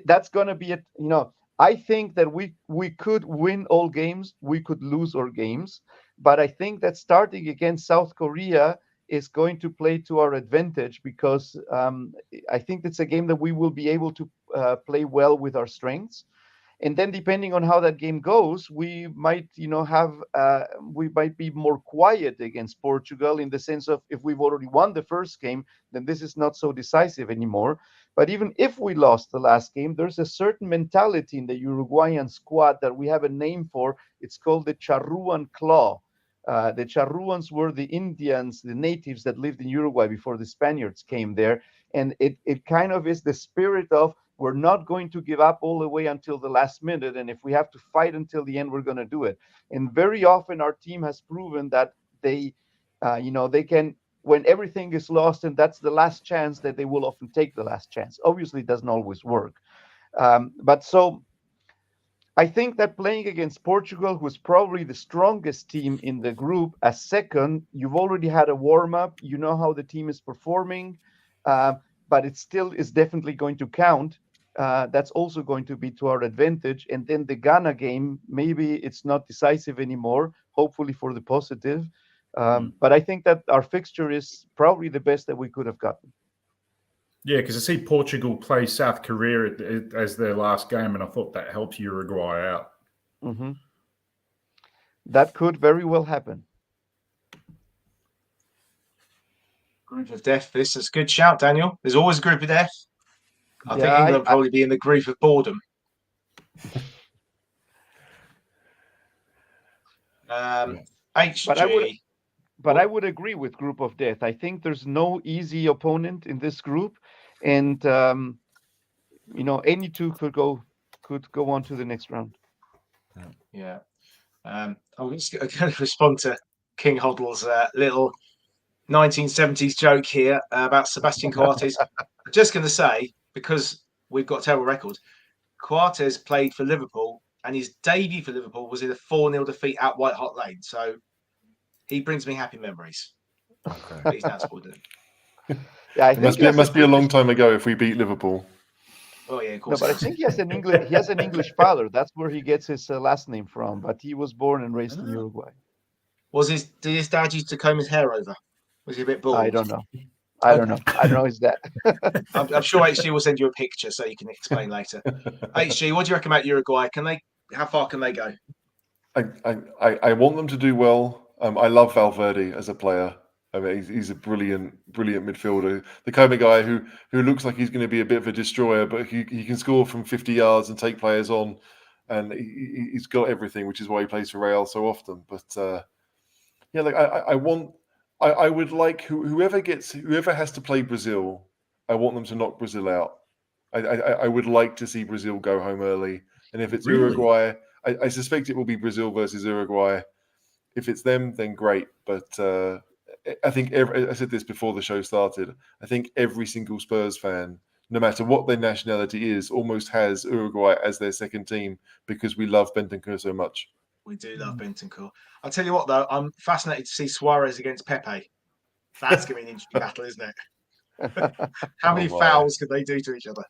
That's going to be it. I think that we could win all games, we could lose all games, but I think that starting against South Korea is going to play to our advantage, because I think it's a game that we will be able to play well with our strengths. And then, depending on how that game goes, we might, we might be more quiet against Portugal, in the sense of, if we've already won the first game, then this is not so decisive anymore. But even if we lost the last game, there's a certain mentality in the Uruguayan squad that we have a name for. It's called the Charruan Claw. The Charruans were the Indians, the natives that lived in Uruguay before the Spaniards came there. And it kind of is the spirit of, we're not going to give up all the way until the last minute. And if we have to fight until the end, we're going to do it. And very often our team has proven that they can, when everything is lost and that's the last chance, that they will often take the last chance. Obviously, it doesn't always work. But so I think that playing against Portugal, who's probably the strongest team in the group, as second, you've already had a warm-up. You know how the team is performing, but it still is definitely going to count. That's also going to be to our advantage. And then the Ghana game, maybe it's not decisive anymore, hopefully for the positive. But I think that our fixture is probably the best that we could have gotten. Yeah, because I see Portugal play South Korea as their last game, and I thought that helps Uruguay out. Mm-hmm. That could very well happen. Group of death. This is a good shout, Daniel. There's always a group of death. I think England will probably be in the group of boredom. HG. But I would agree with group of death. I think there's no easy opponent in this group, and any two could go on to the next round. Yeah. I'm just going to respond to King Hoddle's little 1970s joke here about Sebastian Coates. I'm just going to say, because we've got a terrible record, Coates played for Liverpool, and his debut for Liverpool was in a 4-0 defeat at White Hart Lane. So he brings me happy memories. Okay. He's now spoiled it. Yeah, it must be a long time ago if we beat Liverpool. Oh yeah, of course. No, but I think he has an English father. That's where he gets his last name from. But he was born and raised in Uruguay. Did his dad used to comb his hair over? Was he a bit bald? I don't know. I don't know his dad. I'm sure HG will send you a picture so you can explain later. HG, what do you reckon about Uruguay? How far can they go? I want them to do well. I love Valverde as a player. I mean, he's a brilliant midfielder. The kind of guy who looks like he's going to be a bit of a destroyer, but he can score from 50 yards and take players on, and he's got everything, which is why he plays for Real so often. But I would like whoever has to play Brazil, I want them to knock Brazil out. I would like to see Brazil go home early, and if it's Uruguay, I suspect it will be Brazil versus Uruguay. If it's them, then great. But I think I said this before the show started. I think every single Spurs fan, no matter what their nationality is, almost has Uruguay as their second team because we love Bentancur so much. We do love Bentancur. I'll tell you what, though, I'm fascinated to see Suarez against Pepe. That's going to be an interesting battle, isn't it? How many my. fouls could they do to each other?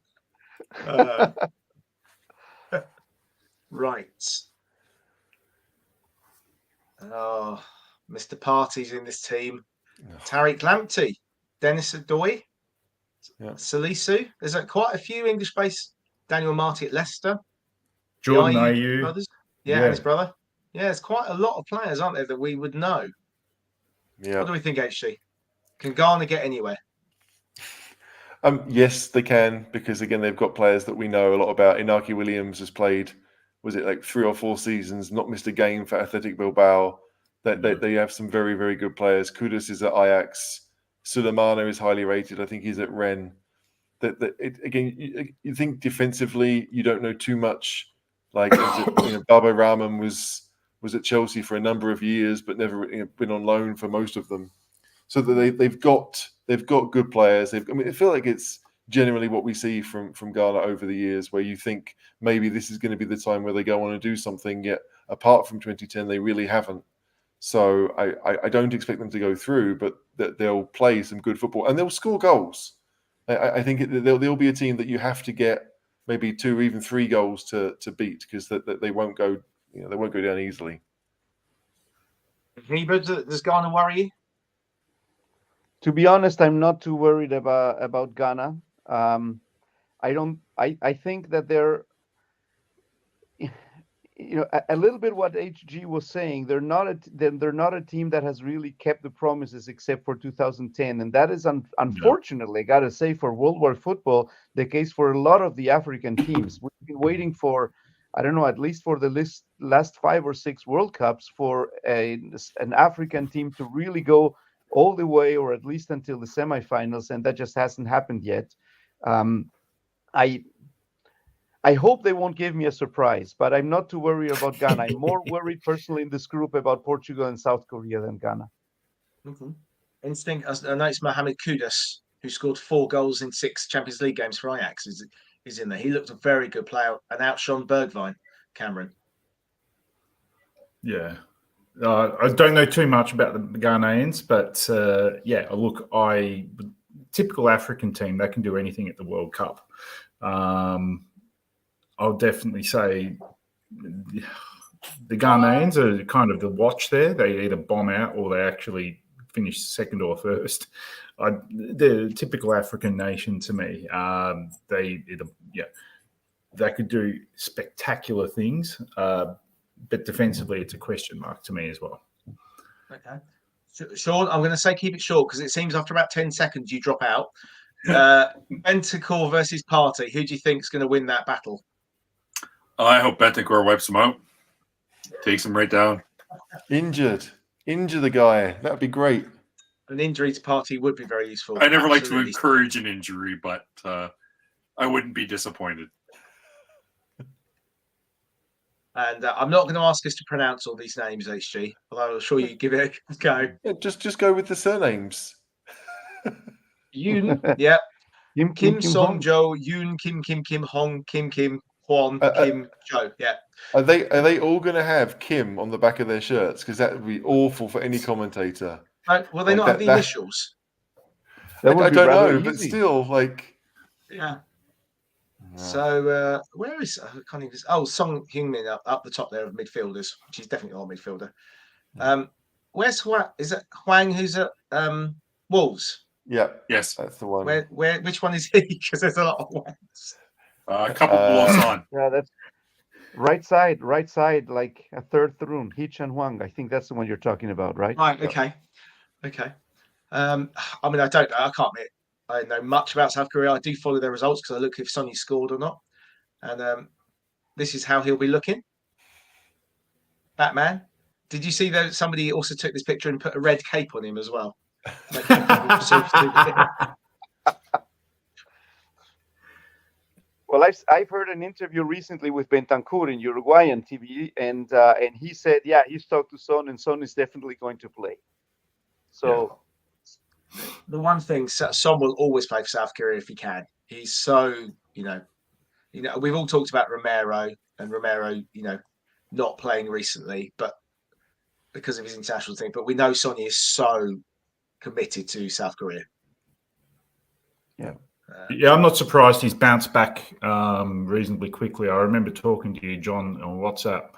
Right. Oh, Mr. Party's in this team. Tariq Lamptey, Dennis Adoy, Salisu. There's quite a few English-based. Daniel Marty at Leicester. Jordan the Ayew brothers. Yeah, and his brother. Yeah, there's quite a lot of players, aren't there, that we would know. Yeah. What do we think, HG? Can Ghana get anywhere? Yes, they can, because again, they've got players that we know a lot about. Inaki Williams has played, was it like 3 or 4 seasons, not missed a game for Athletic Bilbao. They have some very, very good players. Kudus is at Ajax. Sulemana is highly rated. I think he's at Rennes. Again, you think defensively, you don't know too much. Like, Babo Rahman was at Chelsea for a number of years, but never been on loan for most of them. So that they've got good players. I feel like it's generally what we see from Ghana over the years, where you think maybe this is going to be the time where they go on and do something. Yet apart from 2010, they really haven't. So I don't expect them to go through, but that they'll play some good football and they'll score goals. I think they'll be a team that you have to get maybe 2 or even 3 goals to beat, because they won't go they won't go down easily. Reba, does Ghana worry you? To be honest, I'm not too worried about Ghana. I think that they're, a little bit what HG was saying. They're not a team that has really kept the promises, except for 2010, and that is unfortunately, got to say, for World War football, the case for a lot of the African teams. We've been waiting for, I don't know, at least for the last 5 or 6 World Cups for an African team to really go all the way, or at least until the semifinals, and that just hasn't happened yet. I hope they won't give me a surprise, but I'm not too worried about Ghana. I'm more worried personally in this group about Portugal and South Korea than Ghana. Mm-hmm. Interesting. I know it's Mohamed Kudus, who scored 4 goals in 6 Champions League games for Ajax, is in there. He looked a very good player and outshone Bergwijn, Cameron. Yeah. I don't know too much about the Ghanaians, but look, typical African team, they can do anything at the World Cup. I'll definitely say the Ghanaians are kind of the watch there. They either bomb out or they actually finish second or first. The typical African nation to me. They could do spectacular things, but defensively, it's a question mark to me as well. Okay. Sean, I'm going to say keep it short, because it seems after about 10 seconds you drop out. Bentancur versus Partey. Who do you think is going to win that battle? I hope Bentancur wipes him out. Takes him right down. Injure the guy. That'd be great. An injury to Partey would be very useful. I never like to encourage an injury, but I wouldn't be disappointed. And I'm not going to ask us to pronounce all these names, HG, although I'm sure you give it a go. Yeah, just go with the surnames. Yoon, yeah. Kim Song Hong. Jo, Yoon, Kim Hong, Kim Hwan, Kim Jo, yeah. Are they all going to have Kim on the back of their shirts? Because that would be awful for any commentator. Well, they not have the initials. I don't know, but still, like, yeah. So where is I can't even. Song Heung-min up the top there of midfielders, which is definitely our midfielder. Where's Hwang? Is it Hwang who's at Wolves? Yeah, yes, that's the one. Where? Which one is he? Because there's a lot of Hwangs. A couple below Son. Yeah, that's right side, like a third throne. Hee Chan Hwang. I think that's the one you're talking about, right? Right. Okay. I mean, I don't know. I can't admit I know much about South Korea. I do follow their results because I look if Sonny scored or not. And this is how he'll be looking. Batman. Did you see that somebody also took this picture and put a red cape on him as well? Well, I've heard an interview recently with Bentancur in Uruguayan TV, and he said, yeah, he's talked to Son, and Son is definitely going to play. So the one thing, Son will always play for South Korea if he can. He's so, we've all talked about Romero, not playing recently, but because of his international team. But we know Sonny is so committed to South Korea. Yeah, I'm not surprised he's bounced back reasonably quickly. I remember talking to you, John, on WhatsApp.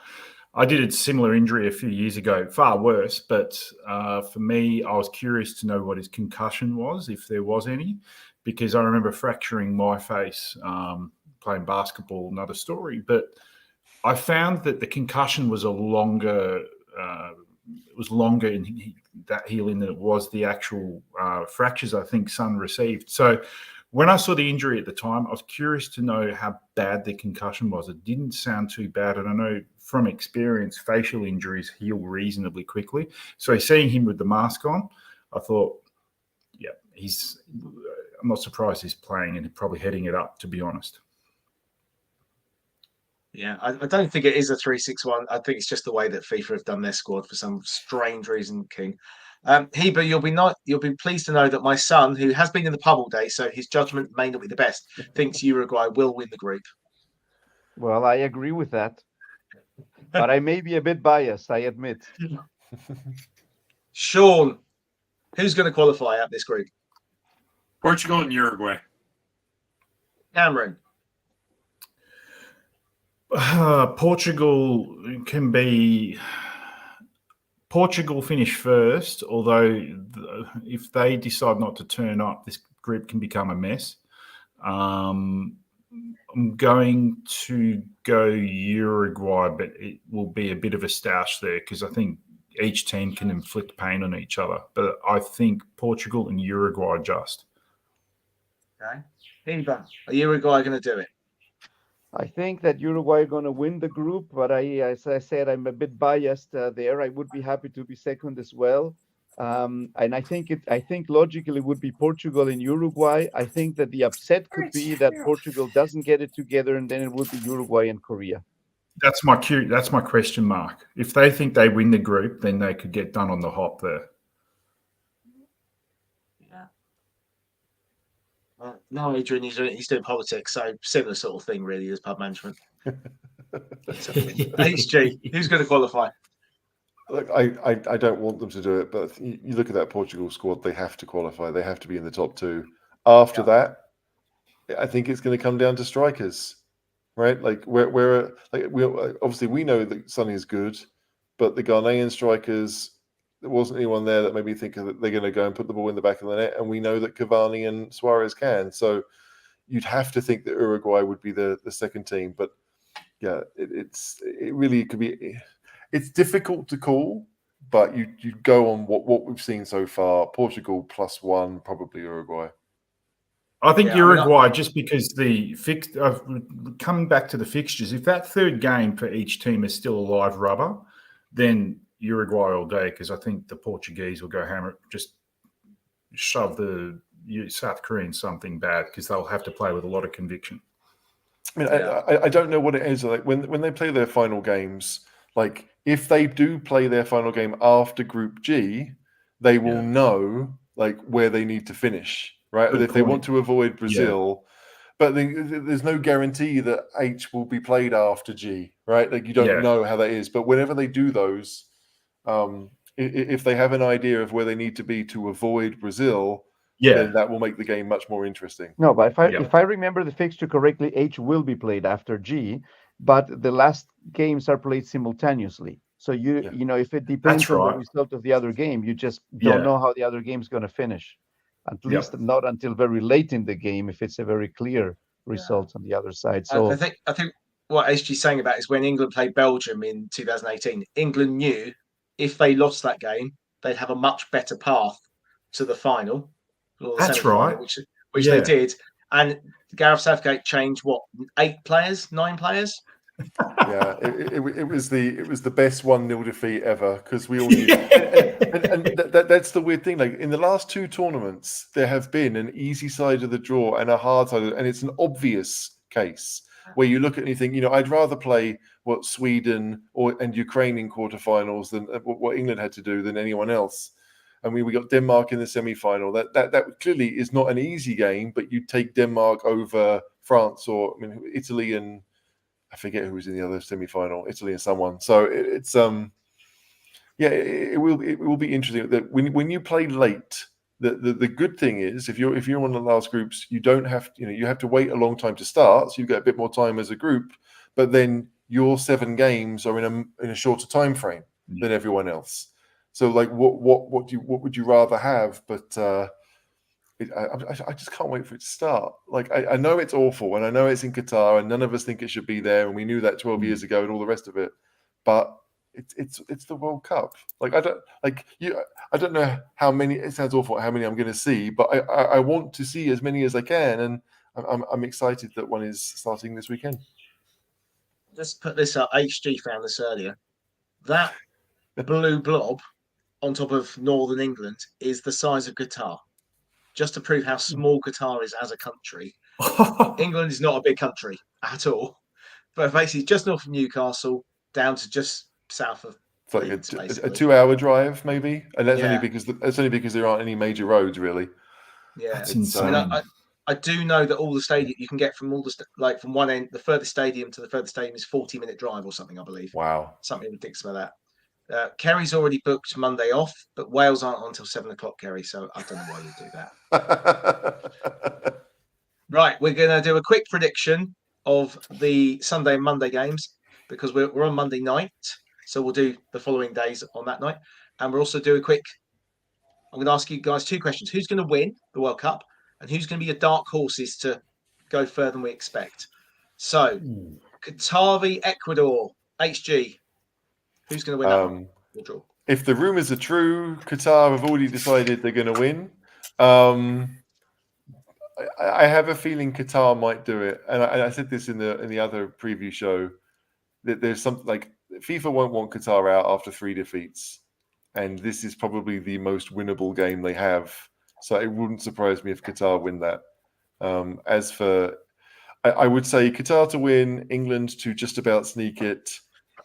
I did a similar injury a few years ago, far worse. But for me, I was curious to know what his concussion was, if there was any, because I remember fracturing my face playing basketball, another story. But I found that the concussion was longer in that healing than it was the actual fractures I think Son received. So when I saw the injury at the time, I was curious to know how bad the concussion was. It didn't sound too bad. And I know from experience, facial injuries heal reasonably quickly. So seeing him with the mask on, I thought, yeah, I'm not surprised he's playing and probably heading it up, to be honest. Yeah, I don't think it is a 3-6-1. I think it's just the way that FIFA have done their squad for some strange reason, King. Heber, you'll be pleased to know that my son, who has been in the pub all day, so his judgment may not be the best, thinks Uruguay will win the group. Well, I agree with that, but I may be a bit biased, I admit. Sean, who's going to qualify out this group? Portugal and Uruguay. Cameron. Portugal finish first, although if they decide not to turn up, this group can become a mess. I'm going to go Uruguay, but it will be a bit of a stoush there because I think each team can inflict pain on each other. But I think Portugal and Uruguay just. Okay. Heber, are Uruguay going to do it? I think that Uruguay are going to win the group, but as I said, I'm a bit biased there. I would be happy to be second as well. And I think logically it would be Portugal and Uruguay. I think that the upset could be that Portugal doesn't get it together, and then it would be Uruguay and Korea. That's my question mark. If they think they win the group, then they could get done on the hop there. No, Adrian, he's doing politics, so similar sort of thing, really, as pub management. HG, who's going to qualify? Look, I don't want them to do it, but you look at that Portugal squad; they have to qualify. They have to be in the top two. After that, I think it's going to come down to strikers, right? Like we obviously we know that Sonny is good, but the Ghanaian strikers. There wasn't anyone there that made me think that they're going to go and put the ball in the back of the net, and we know that Cavani and Suarez can. So you'd have to think that Uruguay would be the second team. But yeah, it really could be. It's difficult to call, but you go on what we've seen so far. Portugal +1, probably Uruguay. I think Uruguay, just because coming back to the fixtures, if that third game for each team is still a live rubber, then Uruguay all day, because I think the Portuguese will go hammer, just shove the South Koreans something bad, because they'll have to play with a lot of conviction. I mean, I don't know what it is. Like when they play their final games, like if they do play their final game after Group G, they will know like where they need to finish, right? If they want to avoid Brazil. But there's no guarantee that H will be played after G, right? Like you don't know how that is. But whenever they do those, if they have an idea of where they need to be to avoid Brazil, then that will make the game much more interesting. No, but if I remember the fixture correctly, H will be played after G, but the last games are played simultaneously. So you know, if it depends on the result of the other game, you just don't know how the other game is going to finish. At least not until very late in the game, if it's a very clear result on the other side. So I think what HG is saying about is when England played Belgium in 2018, England knew if they lost that game, they'd have a much better path to the final. That's right. Which they did. And Gareth Southgate changed 9 players? Yeah, it was the best 1-0 defeat ever, because we all knew. and that's the weird thing. Like in the last 2 tournaments, there have been an easy side of the draw and a hard side, and it's an obvious case where you look at and you think, I'd rather play Sweden and Ukraine in quarterfinals than what England had to do than anyone else. I mean, we got Denmark in the semi-final. That clearly is not an easy game, but you take Denmark over France or Italy and I forget who was in the other semi-final, Italy and someone. So it will be interesting that when you play late The good thing is if you're one of the last groups, you don't have you have to wait a long time to start, so you get a bit more time as a group. But then your 7 games are in a shorter time frame than everyone else. So like what would you rather have? But I just can't wait for it to start. Like I know it's awful, and I know it's in Qatar, and none of us think it should be there, and we knew that 12 years ago, and all the rest of it. But it's the World Cup. Like I don't know how many. It sounds awful how many I'm going to see, but I want to see as many as I can, and I'm excited that one is starting this weekend. Just put this up. HG found this earlier. That blue blob on top of Northern England is the size of Qatar. Just to prove how small Qatar is as a country. England is not a big country at all. But basically just north of Newcastle down to just south of It's like Leeds, a 2-hour drive, maybe. And that's only because there aren't any major roads, really. Yeah. That's insane. I mean, I do know that all the stadium you can get from all the from one end, the furthest stadium to the furthest stadium is 40-minute drive or something, I believe. Wow. Something ridiculous about that. Kerry's already booked Monday off, but Wales aren't on until 7 o'clock, Kerry. So I don't know why you do that. Right, we're going to do a quick prediction of the Sunday and Monday games because we're on Monday night. So we'll do the following days on that night. And we'll also do I'm going to ask you guys 2 questions. Who's going to win the World Cup? And who's going to be your dark horses to go further than we expect? So, Qatar v Ecuador, HG. Who's going to win that one? We'll draw. If the rumours are true, Qatar have already decided they're going to win. I have a feeling Qatar might do it, and I said this in the other preview show that there's something like FIFA won't want Qatar out after 3 defeats, and this is probably the most winnable game they have. So it wouldn't surprise me if Qatar win that. As for, I would say Qatar to win, England to just about sneak it.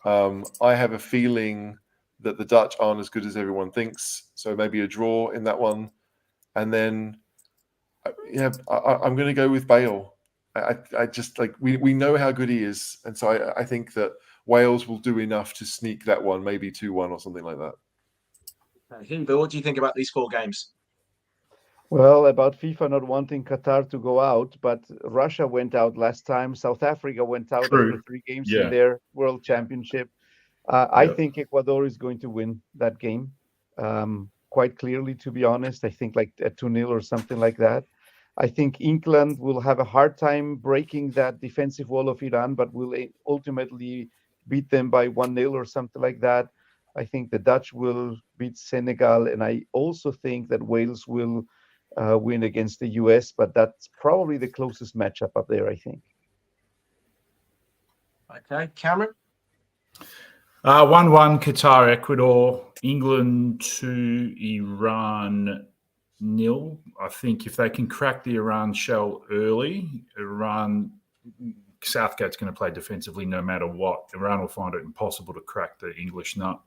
I have a feeling that the Dutch aren't as good as everyone thinks, so maybe a draw in that one, and then. Yeah, I'm going to go with Bale. I just like we know how good he is, and so I think that Wales will do enough to sneak that one, maybe 2-1 or something like that. Huber, what do you think about these 4 games? Well, about FIFA not wanting Qatar to go out, but Russia went out last time. South Africa went out after 3 games in their World Championship. I think Ecuador is going to win that game quite clearly, to be honest. I think like a 2-0 or something like that. I think England will have a hard time breaking that defensive wall of Iran, but will ultimately beat them by 1-0 or something like that. I think the Dutch will beat Senegal, and I also think that Wales will win against the US, but that's probably the closest matchup up there, I think. Okay, Cameron? 1-1 Qatar, Ecuador, England to Iran 0. I think if they can crack the Iran shell early, Southgate's going to play defensively no matter what. Iran will find it impossible to crack the English nut.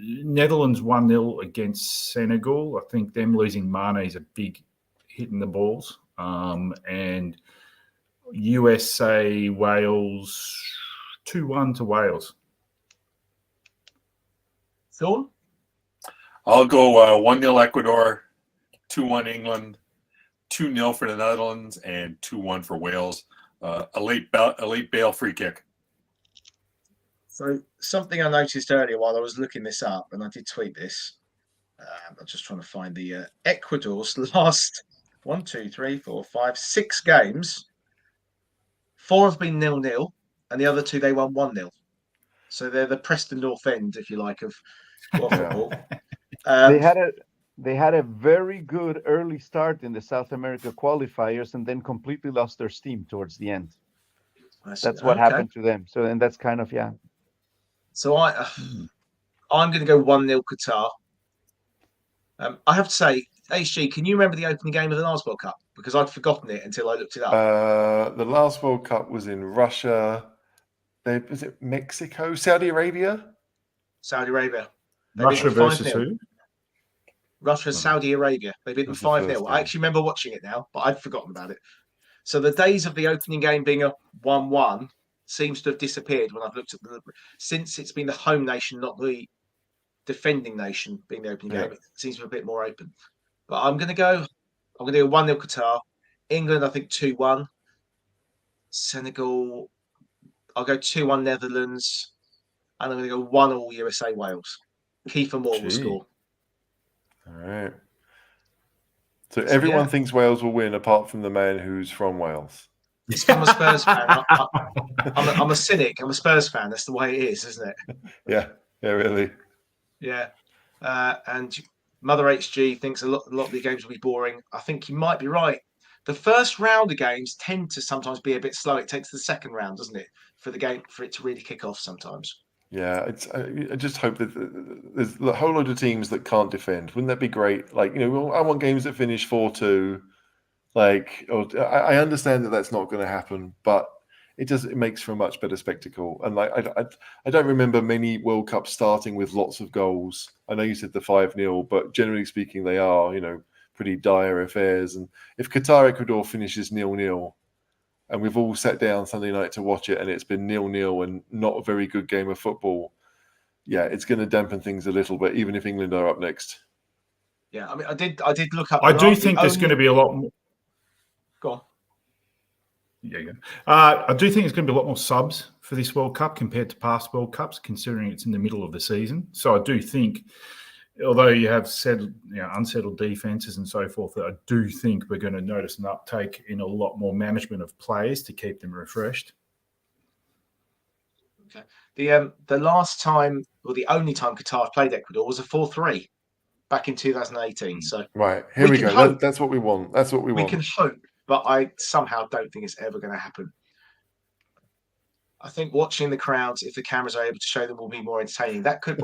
Netherlands 1-0 against Senegal. I think them losing Mane is a big hit in the balls. And USA, Wales, 2-1 to Wales. Thorn? I'll go 1-0 Ecuador, 2-1 England, 2-0 for the Netherlands, and 2-1 for Wales. A late Bale free kick. So something I noticed earlier while I was looking this up, and I did tweet this. I'm just trying to find the Ecuador's last 6 games. 4 have been 0-0, and the other 2 they won 1-0. So they're the Preston North End, if you like, of football. They had a very good early start in the South America qualifiers, and then completely lost their steam towards the end. That's what happened to them. So, and that's kind of So I'm going to go 1-0 Qatar. I have to say, HG, can you remember the opening game of the last World Cup? Because I'd forgotten it until I looked it up. The last World Cup was in Russia. Was it Mexico? Saudi Arabia? Saudi Arabia. Russia versus who? Russia, Saudi Arabia. They beat them 5-0. I actually remember watching it now, but I'd forgotten about it. So the days of the opening game being a 1-1 seems to have disappeared when I've looked at since it's been the home nation, not the defending nation being the opening Yeah. game. It seems to be a bit more open. But I'm going to go 1-0 Qatar. England, I think 2-1. Senegal, I'll go 2-1 Netherlands. And I'm going to go 1-1 USA Wales. Kiefer Moore will Gee. score. All right. So everyone thinks Wales will win, apart from the man who's from Wales. It's because I'm a Spurs fan. I'm a cynic. I'm a Spurs fan. That's the way it is, isn't it? Yeah, really. Yeah. And Mother HG thinks a lot of the games will be boring. I think you might be right. The first round of games tend to sometimes be a bit slow. It takes the second round, doesn't it, for it to really kick off sometimes. Yeah, I just hope that there's a whole load of teams that can't defend. Wouldn't that be great? Like, I want games that finish 4-2. Like, I understand that that's not going to happen, but it makes for a much better spectacle. And like, I don't remember many World Cups starting with lots of goals. I know you said the 5-0, but generally speaking, they are, pretty dire affairs. And if Qatar-Ecuador finishes 0-0, and we've all sat down Sunday night to watch it, and it's been 0-0 and not a very good game of football, yeah, it's going to dampen things a little bit, even if England are up next. Yeah, I mean, I did look up. I do think there's going to be a lot more. Go on. Yeah, I do think there's going to be a lot more subs for this World Cup compared to past World Cups, considering it's in the middle of the season. So I do think, although you have unsettled defenses and so forth, I do think we're going to notice an uptake in a lot more management of players to keep them refreshed. Okay. The last time, or the only time Qatar played Ecuador was a 4-3 back in 2018. So right, here we go. Hope. That's what we want. That's what we want. We can hope, but I somehow don't think it's ever going to happen. I think watching the crowds, if the cameras are able to show them, will be more entertaining. That could,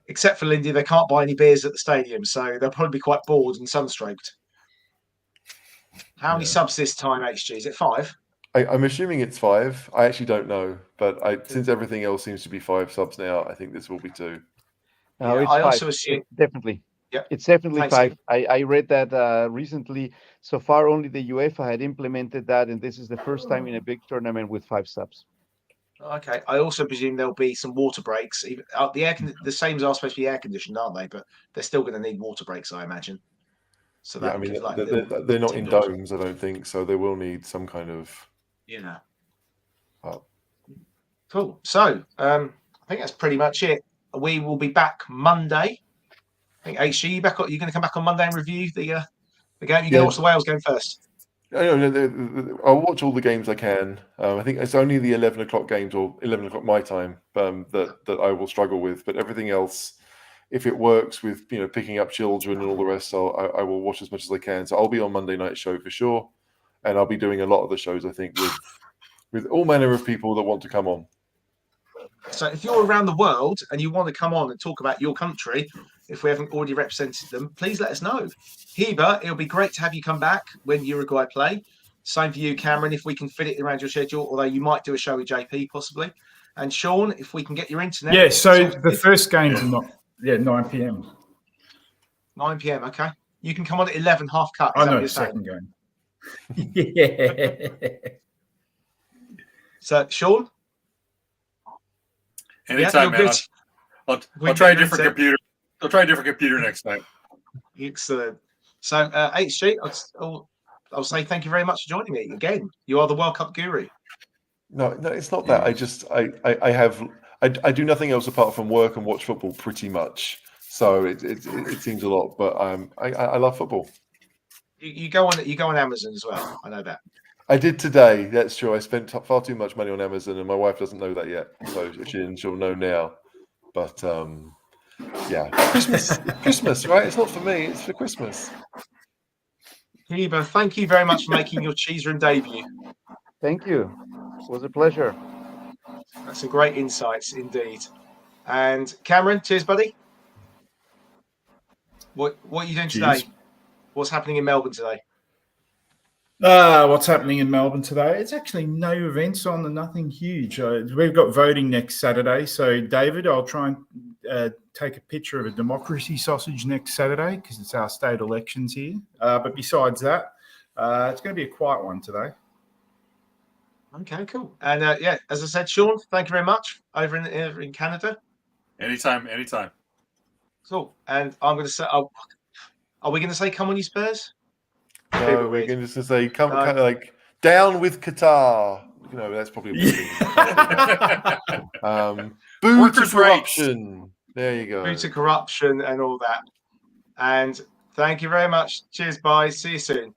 except for Lindy, they can't buy any beers at the stadium, so they'll probably be quite bored and sunstroked. How many subs this time, HG? Is it 5? I'm assuming it's 5. I actually don't know, but since everything else seems to be 5 subs now, I think this will be 2. No, it's 5. Also assume definitely. Yeah, it's definitely Thanks, 5. I read that recently. So far, only the UEFA had implemented that, and this is the first time in a big tournament with 5 subs. Okay. I also presume there'll be some water breaks. The same are supposed to be air conditioned, aren't they? But they're still going to need water breaks, I imagine. So that they're not in domes, I don't think. So they will need some kind of. Yeah. Oh. Cool. So I think that's pretty much it. We will be back Monday. I think HG, you're going to come back on Monday and review the game. You're going to watch the Wales game first. I'll watch all the games I can. I think it's only the 11 o'clock games, or 11 o'clock my time, that I will struggle with. But everything else, if it works with picking up children and all the rest, I will watch as much as I can. So I'll be on Monday night show for sure, and I'll be doing a lot of the shows, I think, with all manner of people that want to come on. So if you're around the world and you want to come on and talk about your country, if we haven't already represented them, please let us know. Heba, it'll be great to have you come back when Uruguay play. Same for you, Cameron, if we can fit it around your schedule, although you might do a show with JP possibly. And Sean, if we can get your internet. Yeah, so the first game's 9 p.m. 9 p.m, okay. You can come on at 11, half cut. I know the second game. Yeah. So, Sean? Anytime, man. I'll try a different computer. I'll try a different computer next time. Excellent. So, HG, I'll say thank you very much for joining me again. You are the World Cup guru. No, it's not that. I do nothing else apart from work and watch football pretty much. So it seems a lot, but I love football. You go on Amazon as well. I know that. I did today. That's true. I spent far too much money on Amazon, and my wife doesn't know that yet. So she'll know now. But yeah, Christmas, right? It's not for me. It's for Christmas. Heba, thank you very much for making your cheese room debut. Thank you. It was a pleasure. That's some great insights indeed. And Cameron, cheers, buddy. What are you doing today? What's happening in Melbourne today? What's happening in Melbourne today? It's actually no events on and nothing huge. We've got voting next Saturday. So, David, I'll try and take a picture of a democracy sausage next Saturday because it's our state elections here. But besides that, it's going to be a quiet one today. Okay, cool. And as I said, Sean, thank you very much over in Canada. Anytime. Cool. And I'm going to say, are we going to say "Come on, you Spurs"? No, we're going to say come No. kind of like down with Qatar. You know, that's probably a bit boo to Workers' rights. corruption. There you go. Due to corruption and all that. And thank you very much. Cheers, bye. See you soon.